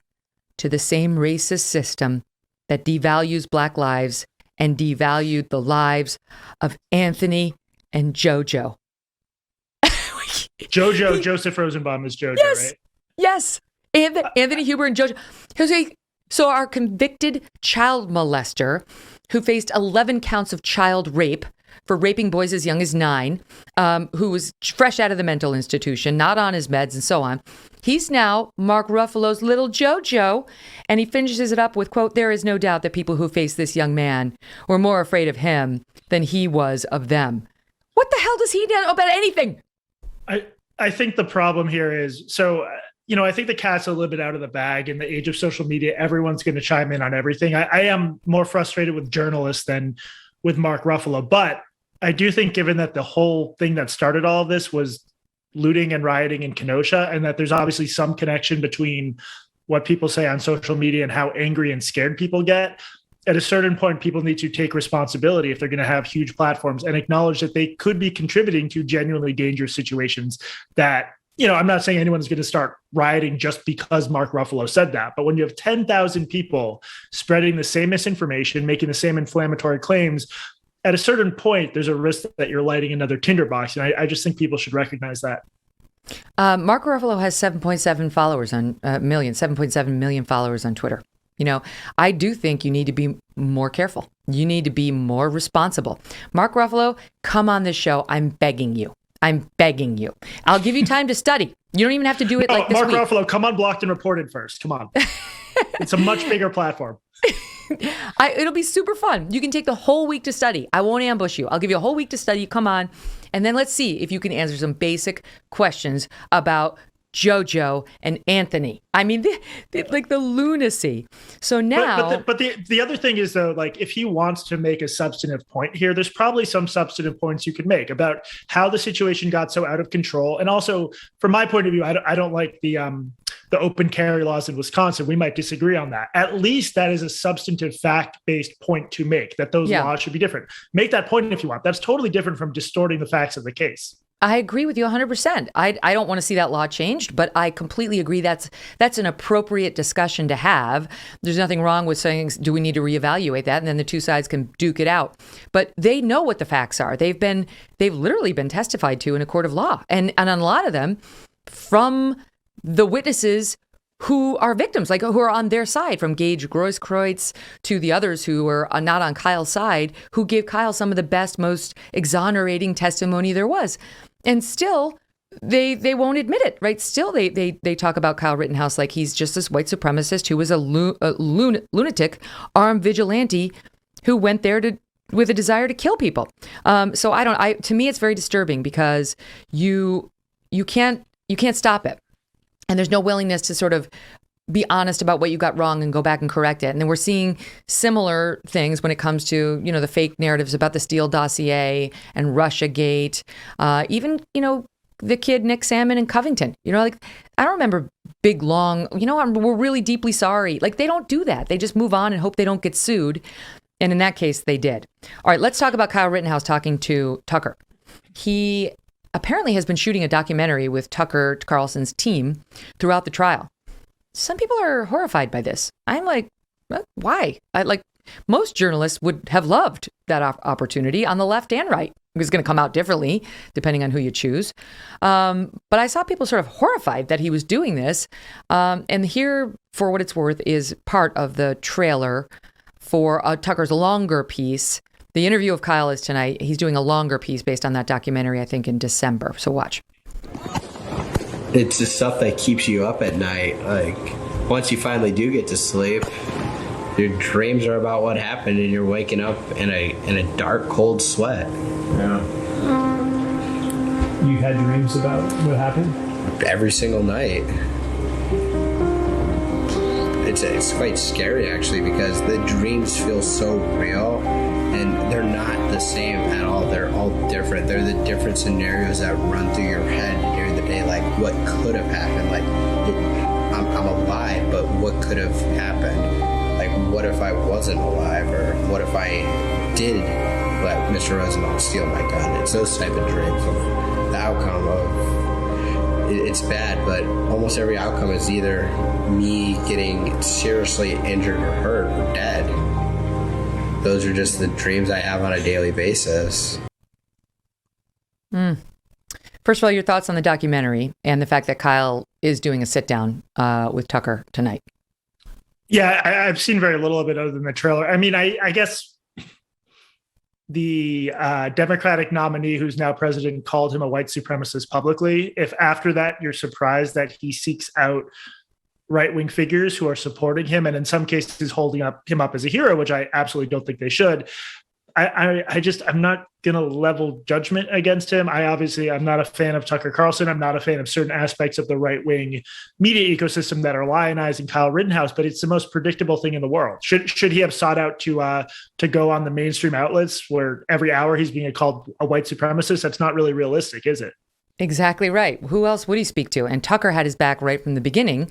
[SPEAKER 1] to the same racist system that devalues Black lives and devalued the lives of Anthony and JoJo.
[SPEAKER 13] JoJo, Joseph Rosenbaum is JoJo, right?
[SPEAKER 1] Yes. Anthony Huber and JoJo. So our convicted child molester who faced 11 counts of child rape for raping boys as young as 9, who was fresh out of the mental institution, not on his meds and so on. He's now Mark Ruffalo's little JoJo, and he finishes it up with, quote, "There is no doubt that people who face this young man were more afraid of him than he was of them." What the hell does he know about anything?
[SPEAKER 13] I think the problem here is, I think the cat's a little bit out of the bag. In the age of social media, everyone's going to chime in on everything. I am more frustrated with journalists than with Mark Ruffalo, but I do think, given that the whole thing that started all of this was looting and rioting in Kenosha, and that there's obviously some connection between what people say on social media and how angry and scared people get, at a certain point, people need to take responsibility if they're going to have huge platforms and acknowledge that they could be contributing to genuinely dangerous situations that, I'm not saying anyone's going to start rioting just because Mark Ruffalo said that. But when you have 10,000 people spreading the same misinformation, making the same inflammatory claims, at a certain point, there's a risk that you're lighting another tinderbox. And I just think people should recognize that.
[SPEAKER 1] Mark Ruffalo has 7.7 million followers on Twitter. I do think you need to be more careful. You need to be more responsible. Mark Ruffalo, come on this show. I'm begging you. I'll give you time to study. You don't even have to do it like this
[SPEAKER 13] Mark
[SPEAKER 1] week.
[SPEAKER 13] Ruffalo, come on Blocked and Reported first. Come on. It's a much bigger platform.
[SPEAKER 1] It'll be super fun. You can take the whole week to study. I won't ambush you. I'll give you a whole week to study. Come on. And then let's see if you can answer some basic questions about JoJo and Anthony. I mean, like the lunacy. So now,
[SPEAKER 13] but the other thing is though, like if he wants to make a substantive point here, there's probably some substantive points you could make about how the situation got so out of control. And also, from my point of view, I don't like the open carry laws in Wisconsin. We might disagree on that. At least that is a substantive fact-based point to make, that those laws should be different. Make that point if you want. That's totally different from distorting the facts of the case.
[SPEAKER 1] I agree with you 100%. I don't want to see that law changed, but I completely agree that's an appropriate discussion to have. There's nothing wrong with saying, do we need to reevaluate that? And then the two sides can duke it out. But they know what the facts are. They've literally been testified to in a court of law. And on a lot of them, from the witnesses who are victims, like who are on their side, from Gage Grosskreutz to the others who were not on Kyle's side, who gave Kyle some of the best, most exonerating testimony there was. And still, they won't admit it, right? Still, they talk about Kyle Rittenhouse like he's just this white supremacist who was a lunatic, armed vigilante who went there with a desire to kill people. So to me, it's very disturbing because you can't stop it. And there's no willingness to sort of be honest about what you got wrong and go back and correct it. And then we're seeing similar things when it comes to, the fake narratives about the Steele dossier and Russiagate, even, the kid Nick Salmon in Covington. I don't remember big, long, we're really deeply sorry. Like, they don't do that. They just move on and hope they don't get sued. And in that case, they did. All right, let's talk about Kyle Rittenhouse talking to Tucker. He apparently has been shooting a documentary with Tucker Carlson's team throughout the trial. Some people are horrified by this. I'm like, why? Most journalists would have loved that opportunity on the left and right. It was going to come out differently depending on who you choose. But I saw people sort of horrified that he was doing this. And here, for what it's worth, is part of the trailer for Tucker's longer piece. The interview of Kyle is tonight. He's doing a longer piece based on that documentary, I think, in December. So watch.
[SPEAKER 9] It's the stuff that keeps you up at night. Like, once you finally do get to sleep, your dreams are about what happened and you're waking up in a dark, cold sweat.
[SPEAKER 13] Yeah. You had dreams about what happened?
[SPEAKER 9] Every single night. It's quite scary, actually, because the dreams feel so real and they're not the same at all. They're all different. They're the different scenarios that run through your head during the day, like what could have happened. Like, I'm alive, but what could have happened? Like, what if I wasn't alive? Or what if I did let Mr. Rosenbaum steal my gun? It's those type of dreams. And the outcome of it's bad, but almost every outcome is either me getting seriously injured or hurt or dead. Those are just the dreams I have on a daily basis.
[SPEAKER 1] First of all, your thoughts on the documentary and the fact that Kyle is doing a sit down with Tucker tonight.
[SPEAKER 13] Yeah, I've seen very little of it other than the trailer. I mean, I guess the Democratic nominee who's now president called him a white supremacist publicly. If after that you're surprised that he seeks out right-wing figures who are supporting him and in some cases holding him up as a hero, which I absolutely don't think they should, I'm not going to level judgment against him. I'm not a fan of Tucker Carlson. I'm not a fan of certain aspects of the right-wing media ecosystem that are lionizing Kyle Rittenhouse, but it's the most predictable thing in the world. Should he have sought out to go on the mainstream outlets where every hour he's being called a white supremacist? That's not really realistic, is it?
[SPEAKER 1] Exactly right. Who else would he speak to? And Tucker had his back right from the beginning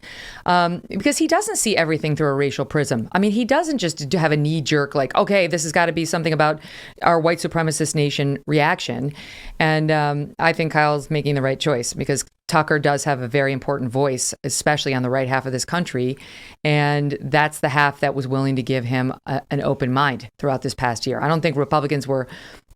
[SPEAKER 1] because he doesn't see everything through a racial prism. I mean, he doesn't just have a knee jerk like, okay, this has got to be something about our white supremacist nation reaction. And I think Kyle's making the right choice because Tucker does have a very important voice, especially on the right half of this country. And that's the half that was willing to give him an open mind throughout this past year. I don't think Republicans were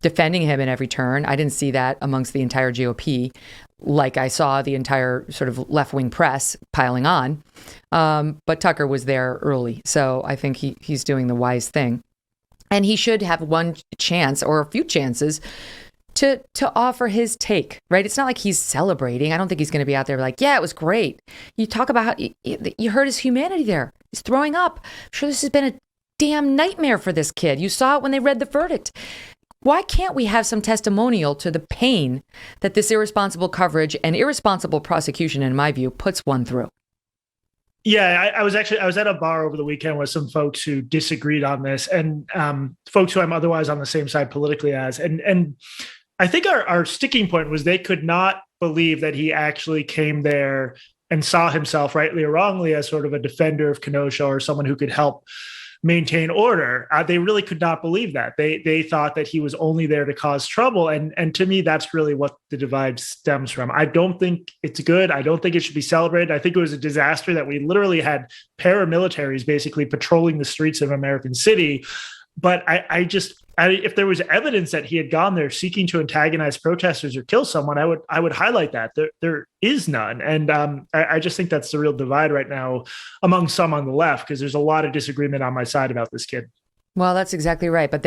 [SPEAKER 1] defending him in every turn. I didn't see that amongst the entire GOP, like I saw the entire sort of left-wing press piling on. But Tucker was there early. So I think he's doing the wise thing. And he should have one chance or a few chances to offer his take, right? It's not like he's celebrating. I don't think he's going to be out there like, yeah, it was great. You talk about how you heard his humanity there. He's throwing up. I'm sure this has been a damn nightmare for this kid. You saw it when they read the verdict. Why can't we have some testimonial to the pain that this irresponsible coverage and irresponsible prosecution, in my view, puts one through?
[SPEAKER 13] Yeah, I was at a bar over the weekend with some folks who disagreed on this, and folks who I'm otherwise on the same side politically as. And I think our sticking point was they could not believe that he actually came there and saw himself, rightly or wrongly, as sort of a defender of Kenosha or someone who could help maintain order. They really could not believe that. They thought that he was only there to cause trouble. And to me, that's really what the divide stems from. I don't think it's good. I don't think it should be celebrated. I think it was a disaster that we literally had paramilitaries basically patrolling the streets of American City. But if there was evidence that he had gone there seeking to antagonize protesters or kill someone, I would highlight that. There is none. And I just think that's the real divide right now among some on the left, because there's a lot of disagreement on my side about this kid.
[SPEAKER 1] Well, that's exactly right. But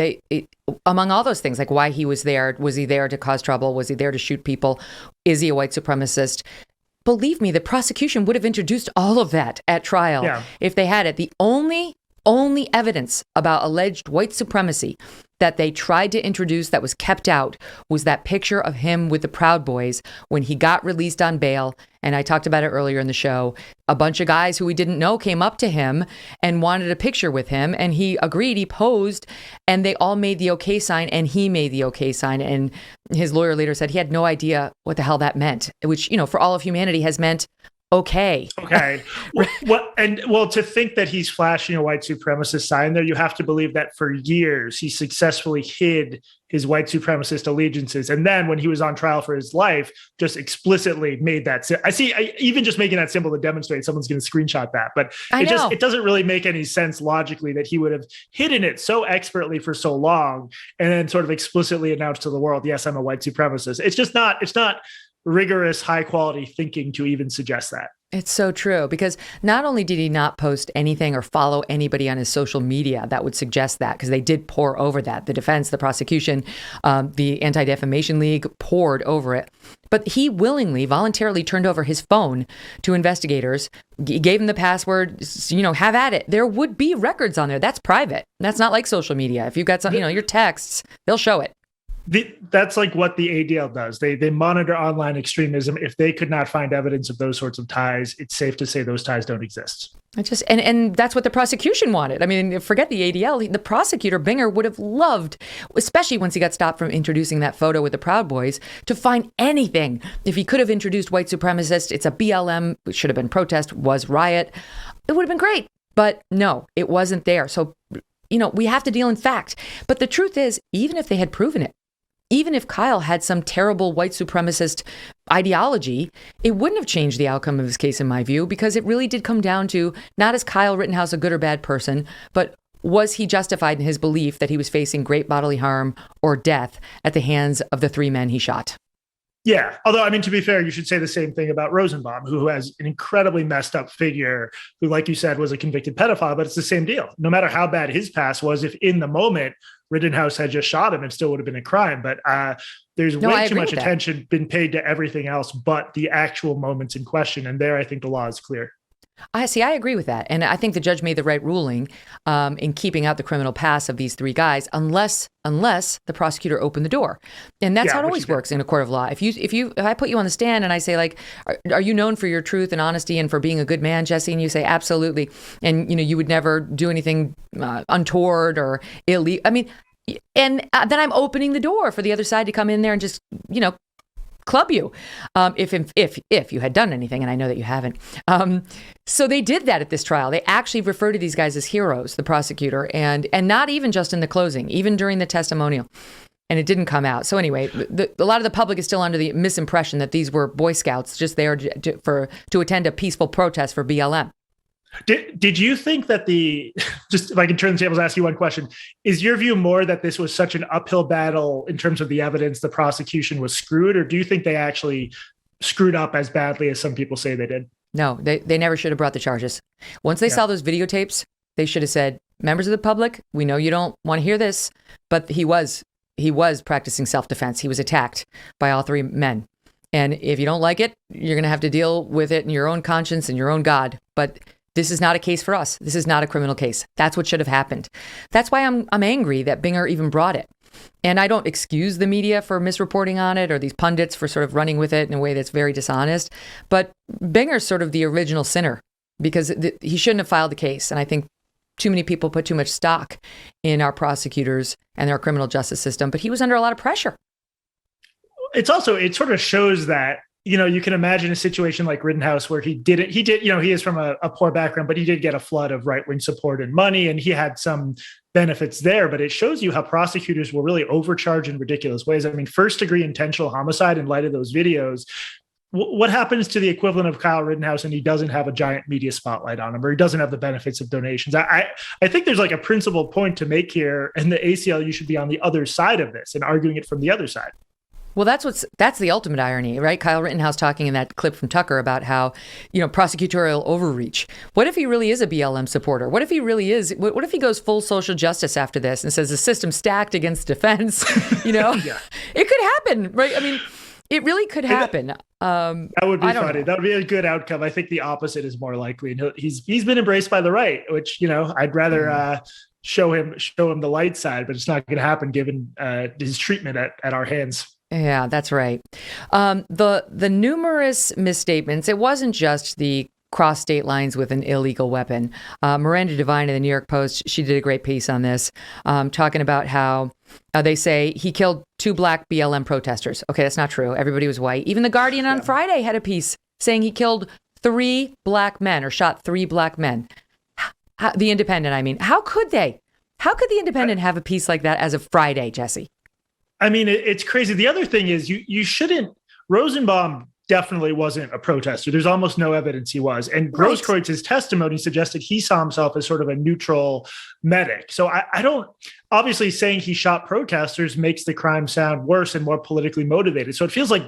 [SPEAKER 1] among all those things, like why he was there he there to cause trouble? Was he there to shoot people? Is he a white supremacist? Believe me, the prosecution would have introduced all of that at trial if they had it. The only evidence about alleged white supremacy that they tried to introduce that was kept out was that picture of him with the Proud Boys when he got released on bail. And I talked about it earlier in the show. A bunch of guys who we didn't know came up to him and wanted a picture with him. And he agreed, he posed, and they all made the okay sign, and he made the okay sign. And his lawyer later said he had no idea what the hell that meant, which, for all of humanity has meant okay.
[SPEAKER 13] Well, to think that he's flashing a white supremacist sign there, you have to believe that for years he successfully hid his white supremacist allegiances, and then when he was on trial for his life, just explicitly made that. Even just making that symbol to demonstrate, someone's going to screenshot that, but it doesn't really make any sense logically that he would have hidden it so expertly for so long, and then sort of explicitly announced to the world, "Yes, I'm a white supremacist." It's not rigorous, high quality thinking to even suggest that.
[SPEAKER 1] It's so true, because not only did he not post anything or follow anybody on his social media that would suggest that, because they did pour over that. The defense, the prosecution, the Anti-Defamation League poured over it. But he voluntarily turned over his phone to investigators, gave them the password, have at it. There would be records on there. That's private. That's not like social media. If you've got some, your texts, they'll show it.
[SPEAKER 13] That's like what the ADL does. They monitor online extremism. If they could not find evidence of those sorts of ties, it's safe to say those ties don't exist.
[SPEAKER 1] And that's what the prosecution wanted. I mean, forget the ADL. The prosecutor, Binger, would have loved, especially once he got stopped from introducing that photo with the Proud Boys, to find anything. If he could have introduced white supremacist, it's a BLM, it should have been protest, was riot. It would have been great. But no, it wasn't there. So, we have to deal in fact. But the truth is, even if they had proven it, even if Kyle had some terrible white supremacist ideology, it wouldn't have changed the outcome of his case, in my view, because it really did come down to not is Kyle Rittenhouse a good or bad person, but was he justified in his belief that he was facing great bodily harm or death at the hands of the 3 men he shot?
[SPEAKER 13] Yeah. Although, to be fair, you should say the same thing about Rosenbaum, who has an incredibly messed up figure who, like you said, was a convicted pedophile, but it's the same deal. No matter how bad his past was, if in the moment Rittenhouse had just shot him, it still would have been a crime. But there's way too much attention been paid to everything else but the actual moments in question. And there, I think the law is clear.
[SPEAKER 1] I agree with that. And I think the judge made the right ruling in keeping out the criminal past of these 3 guys, unless the prosecutor opened the door. And that's how it always works in a court of law. If I put you on the stand and I say, like, are you known for your truth and honesty and for being a good man, Jesse? And you say, absolutely. And, you would never do anything untoward or illegal. And then I'm opening the door for the other side to come in there and just, club you if you had done anything, and I know that you haven't. So they did that at this trial. They actually referred to these guys as heroes, the prosecutor, and not even just in the closing, even during the testimonial. And it didn't come out. So anyway, a lot of the public is still under the misimpression that these were Boy Scouts just there to attend a peaceful protest for BLM.
[SPEAKER 13] Did you think that just if I can turn the tables, ask you one question, is your view more that this was such an uphill battle in terms of the evidence the prosecution was screwed, or do you think they actually screwed up as badly as some people say they did?
[SPEAKER 1] No, they never should have brought the charges. Once they saw those videotapes, they should have said, members of the public, we know you don't want to hear this, but he was practicing self-defense. He was attacked by all 3 men. And if you don't like it, you're going to have to deal with it in your own conscience and your own God. But this is not a case for us. This is not a criminal case. That's what should have happened. That's why I'm angry that Binger even brought it. And I don't excuse the media for misreporting on it or these pundits for sort of running with it in a way that's very dishonest. But Binger's sort of the original sinner because he shouldn't have filed the case. And I think too many people put too much stock in our prosecutors and our criminal justice system. But he was under a lot of pressure.
[SPEAKER 13] It sort of shows that, you can imagine a situation like Rittenhouse where he is from a poor background, but he did get a flood of right-wing support and money, and he had some benefits there. But it shows you how prosecutors will really overcharge in ridiculous ways. I mean, first-degree intentional homicide in light of those videos. What happens to the equivalent of Kyle Rittenhouse and he doesn't have a giant media spotlight on him, or he doesn't have the benefits of donations? I think there's like a principal point to make here, and the ACLU should be on the other side of this and arguing it from the other side.
[SPEAKER 1] Well, that's the ultimate irony, right? Kyle Rittenhouse talking in that clip from Tucker about how, prosecutorial overreach. What if he really is a BLM supporter? What if he really is? What if he goes full social justice after this and says the system's stacked against defense? Yeah. It could happen, right? I mean, it really could happen.
[SPEAKER 13] That would be funny. That would be a good outcome. I think the opposite is more likely. And he's been embraced by the right, which, I'd rather show him the light side, but it's not going to happen given his treatment at our hands.
[SPEAKER 1] Yeah, that's right. The numerous misstatements, it wasn't just the cross state lines with an illegal weapon. Miranda Devine in the New York Post, she did a great piece on this, talking about how they say he killed 2 black BLM protesters. Okay, that's not true. Everybody was white. Even The Guardian on Friday had a piece saying he killed 3 black men or shot 3 black men. The Independent, I mean. How could they? How could The Independent have a piece like that as of Friday, Jesse?
[SPEAKER 13] I mean, it's crazy. The other thing is you shouldn't. Rosenbaum definitely wasn't a protester. There's almost no evidence he was. And Grosskreuz's testimony suggested he saw himself as sort of a neutral medic. So I don't, obviously saying he shot protesters makes the crime sound worse and more politically motivated. So it feels like,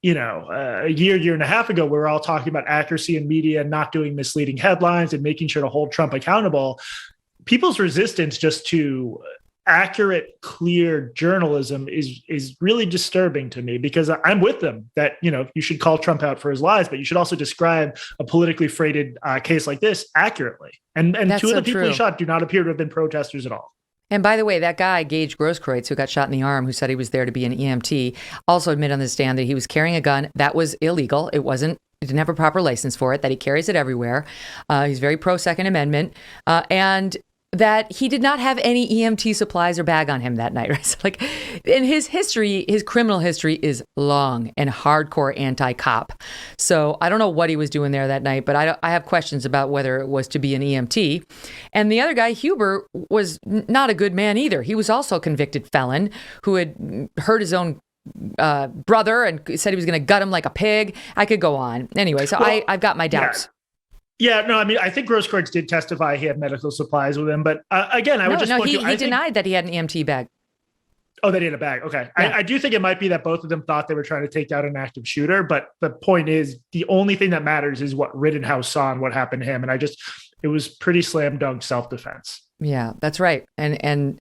[SPEAKER 13] a year and a half ago, we were all talking about accuracy in media and not doing misleading headlines and making sure to hold Trump accountable. People's resistance just to accurate, clear journalism is really disturbing to me, because I'm with them that, you should call Trump out for his lies, but you should also describe a politically freighted case like this accurately. And 2 of the people he shot do not appear to have been protesters at all.
[SPEAKER 1] And by the way, that guy, Gage Grosskreutz, who got shot in the arm, who said he was there to be an EMT, also admitted on the stand that he was carrying a gun. That was illegal. He didn't have a proper license for it, that he carries it everywhere. He's very pro Second Amendment. And that he did not have any EMT supplies or bag on him that night, right? So in his history, his criminal history is long and hardcore anti-cop. So I don't know what he was doing there that night, but I have questions about whether it was to be an EMT. And the other guy, Huber, was not a good man either. He was also a convicted felon who had hurt his own brother and said he was going to gut him like a pig. I could go on. Anyway, so I've got my doubts.
[SPEAKER 13] Yeah, no, I mean, I think Grosskreutz did testify he had medical supplies with him. But again, I would just point to...
[SPEAKER 1] he denied that he had an EMT bag.
[SPEAKER 13] Oh, they had a bag. Okay. Yeah. I do think it might be that both of them thought they were trying to take down an active shooter. But the point is, the only thing that matters is what Rittenhouse saw and what happened to him. And it was pretty slam dunk self-defense.
[SPEAKER 1] Yeah, that's right. And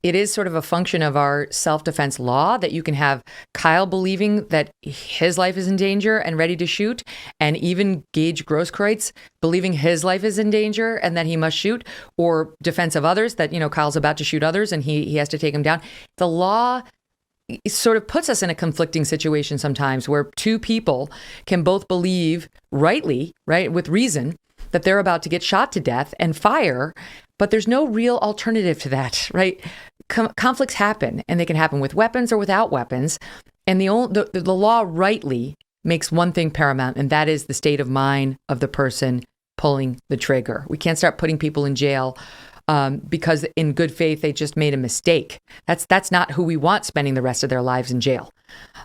[SPEAKER 1] it is sort of a function of our self-defense law that you can have Kyle believing that his life is in danger and ready to shoot, and even Gage Grosskreutz believing his life is in danger and that he must shoot, or defense of others, that, Kyle's about to shoot others and he has to take him down. The law sort of puts us in a conflicting situation sometimes where 2 people can both believe rightly, right, with reason, that they're about to get shot to death and fire, but there's no real alternative to that, right? Conflicts happen, and they can happen with weapons or without weapons. And the law rightly makes one thing paramount, and that is the state of mind of the person pulling the trigger. We can't start putting people in jail because in good faith they just made a mistake. That's not who we want spending the rest of their lives in jail.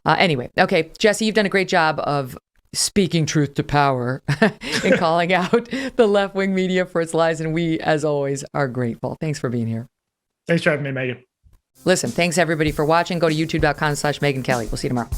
[SPEAKER 1] Anyway, okay, Jesse, you've done a great job of speaking truth to power and calling out the left-wing media for its lies, and we, as always, are grateful. Thanks for being here.
[SPEAKER 13] Thanks for having me, Megyn.
[SPEAKER 1] Listen, thanks everybody for watching. Go to youtube.com/Megyn Kelly. We'll see you tomorrow.